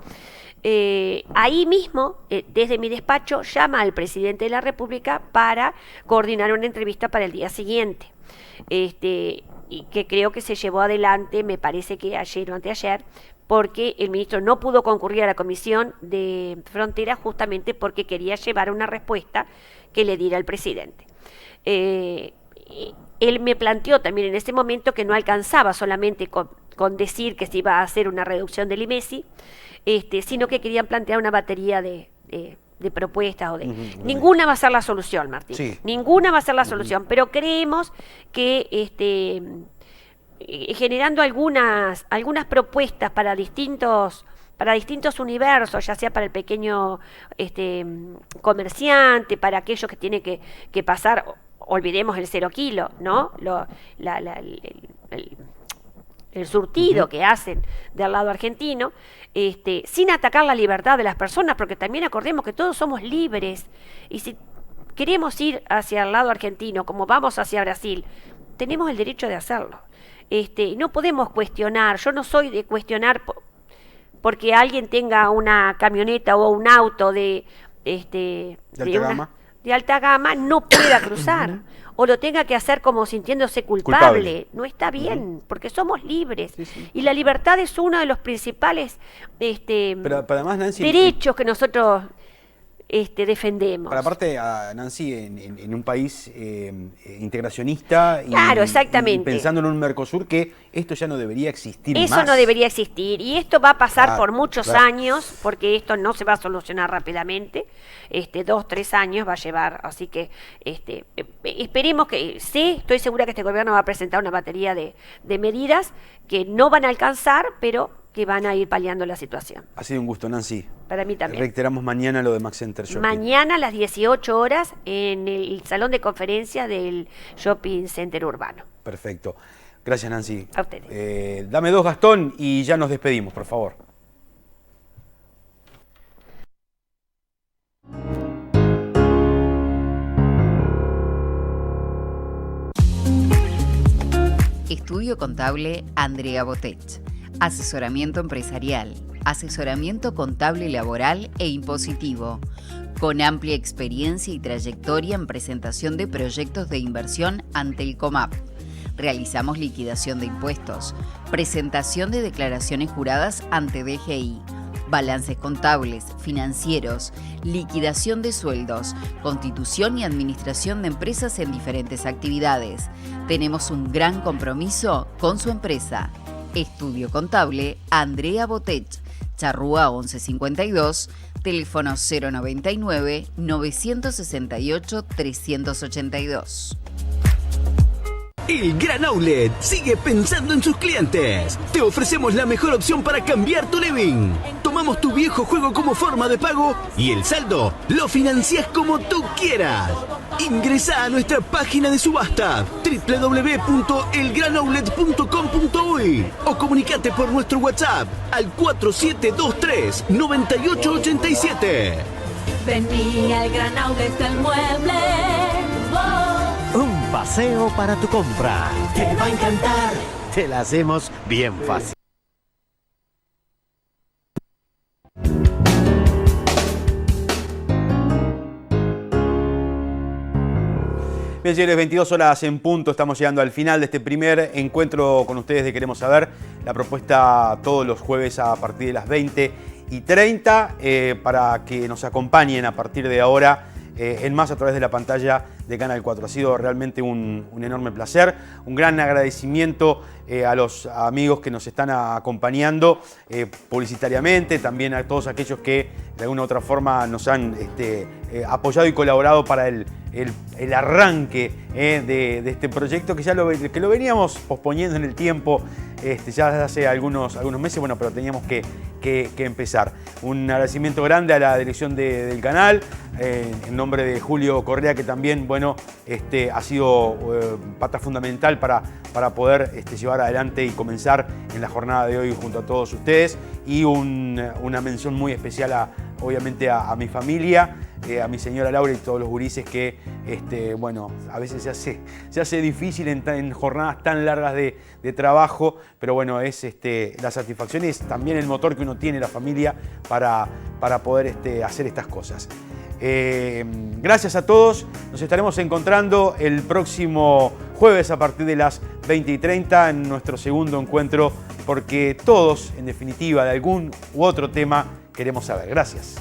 Ahí mismo, desde mi despacho, llama al presidente de la República para coordinar una entrevista para el día siguiente. Y que creo que se llevó adelante, me parece que ayer o anteayer, porque el ministro no pudo concurrir a la Comisión de Frontera justamente porque quería llevar una respuesta que le diera el presidente. Él me planteó también en ese momento que no alcanzaba solamente con decir que se iba a hacer una reducción del IMESI, sino que querían plantear una batería de propuestas. Ninguna va a ser la solución, Martín. Sí. Ninguna va a ser la solución, pero creemos que generando algunas propuestas para distintos universos, ya sea para el pequeño comerciante, para aquellos que tienen que pasar, olvidemos el 0 kilo, ¿no? El surtido que hacen del lado argentino, sin atacar la libertad de las personas, porque también acordemos que todos somos libres, y si queremos ir hacia el lado argentino, como vamos hacia Brasil, tenemos el derecho de hacerlo. No podemos cuestionar, yo no soy de cuestionar porque alguien tenga una camioneta o un auto de alta gama, no pueda cruzar. O lo tenga que hacer como sintiéndose culpable. No está bien, porque somos libres. Y la libertad es uno de los principales pero además, Nancy, derechos que nosotros defendemos. Para aparte, Nancy, en un país integracionista claro, exactamente. Y pensando en un Mercosur, que esto ya no debería existir Eso más. no debería existir, y esto va a pasar por muchos años, porque esto no se va a solucionar rápidamente. 2, 3 años va a llevar, así que esperemos que, estoy segura que este gobierno va a presentar una batería de medidas que no van a alcanzar, pero que van a ir paliando la situación. Ha sido un gusto, Nancy. Para mí también. Reiteramos mañana lo de Max Center Shopping. Mañana a las 18 horas en el salón de conferencias del Shopping Center Urbano. Perfecto. Gracias, Nancy. A ustedes. Dame 2, Gastón, y ya nos despedimos, por favor. Estudio Contable Andrea Botech. Asesoramiento empresarial, asesoramiento contable laboral e impositivo, con amplia experiencia y trayectoria en presentación de proyectos de inversión ante el COMAP. Realizamos liquidación de impuestos, presentación de declaraciones juradas ante DGI, balances contables, financieros, liquidación de sueldos, constitución y administración de empresas en diferentes actividades. Tenemos un gran compromiso con su empresa. Estudio Contable Andrea Botech, Charrúa 1152, teléfono 099 968 382. El Gran Outlet sigue pensando en sus clientes. Te ofrecemos la mejor opción para cambiar tu living. Tomamos tu viejo juego como forma de pago y el saldo lo financias como tú quieras. Ingresa a nuestra página de subasta www.elgranoutlet.com.uy o comunicate por nuestro WhatsApp al 4723-9887. Vení al Gran Outlet del Mueble. Un paseo para tu compra. Te va a encantar. Te la hacemos bien fácil. Bien, señores, 22 horas en punto. Estamos llegando al final de este primer encuentro con ustedes de Queremos Saber. La propuesta todos los jueves a partir de las 20:30 para que nos acompañen a partir de ahora en más a través de la pantalla de Canal 4. Ha sido realmente un enorme placer, un gran agradecimiento a los amigos que nos están acompañando publicitariamente, también a todos aquellos que de alguna u otra forma nos han apoyado y colaborado para el el arranque de este proyecto que lo veníamos posponiendo en el tiempo ya hace algunos meses, bueno, pero teníamos que empezar. Un agradecimiento grande a la dirección del canal, en nombre de Julio Correa, que también, bueno, ha sido pata fundamental para poder llevar adelante y comenzar en la jornada de hoy junto a todos ustedes. Y una mención muy especial obviamente a mi familia, a mi señora Laura y todos los gurises que, bueno, a veces se hace difícil en jornadas tan largas de trabajo, pero bueno, es la satisfacción y es también el motor que uno tiene, la familia, para poder hacer estas cosas. Gracias a todos, nos estaremos encontrando el próximo jueves a partir de las 20:30 en nuestro segundo encuentro, porque todos, en definitiva, de algún u otro tema queremos saber. Gracias.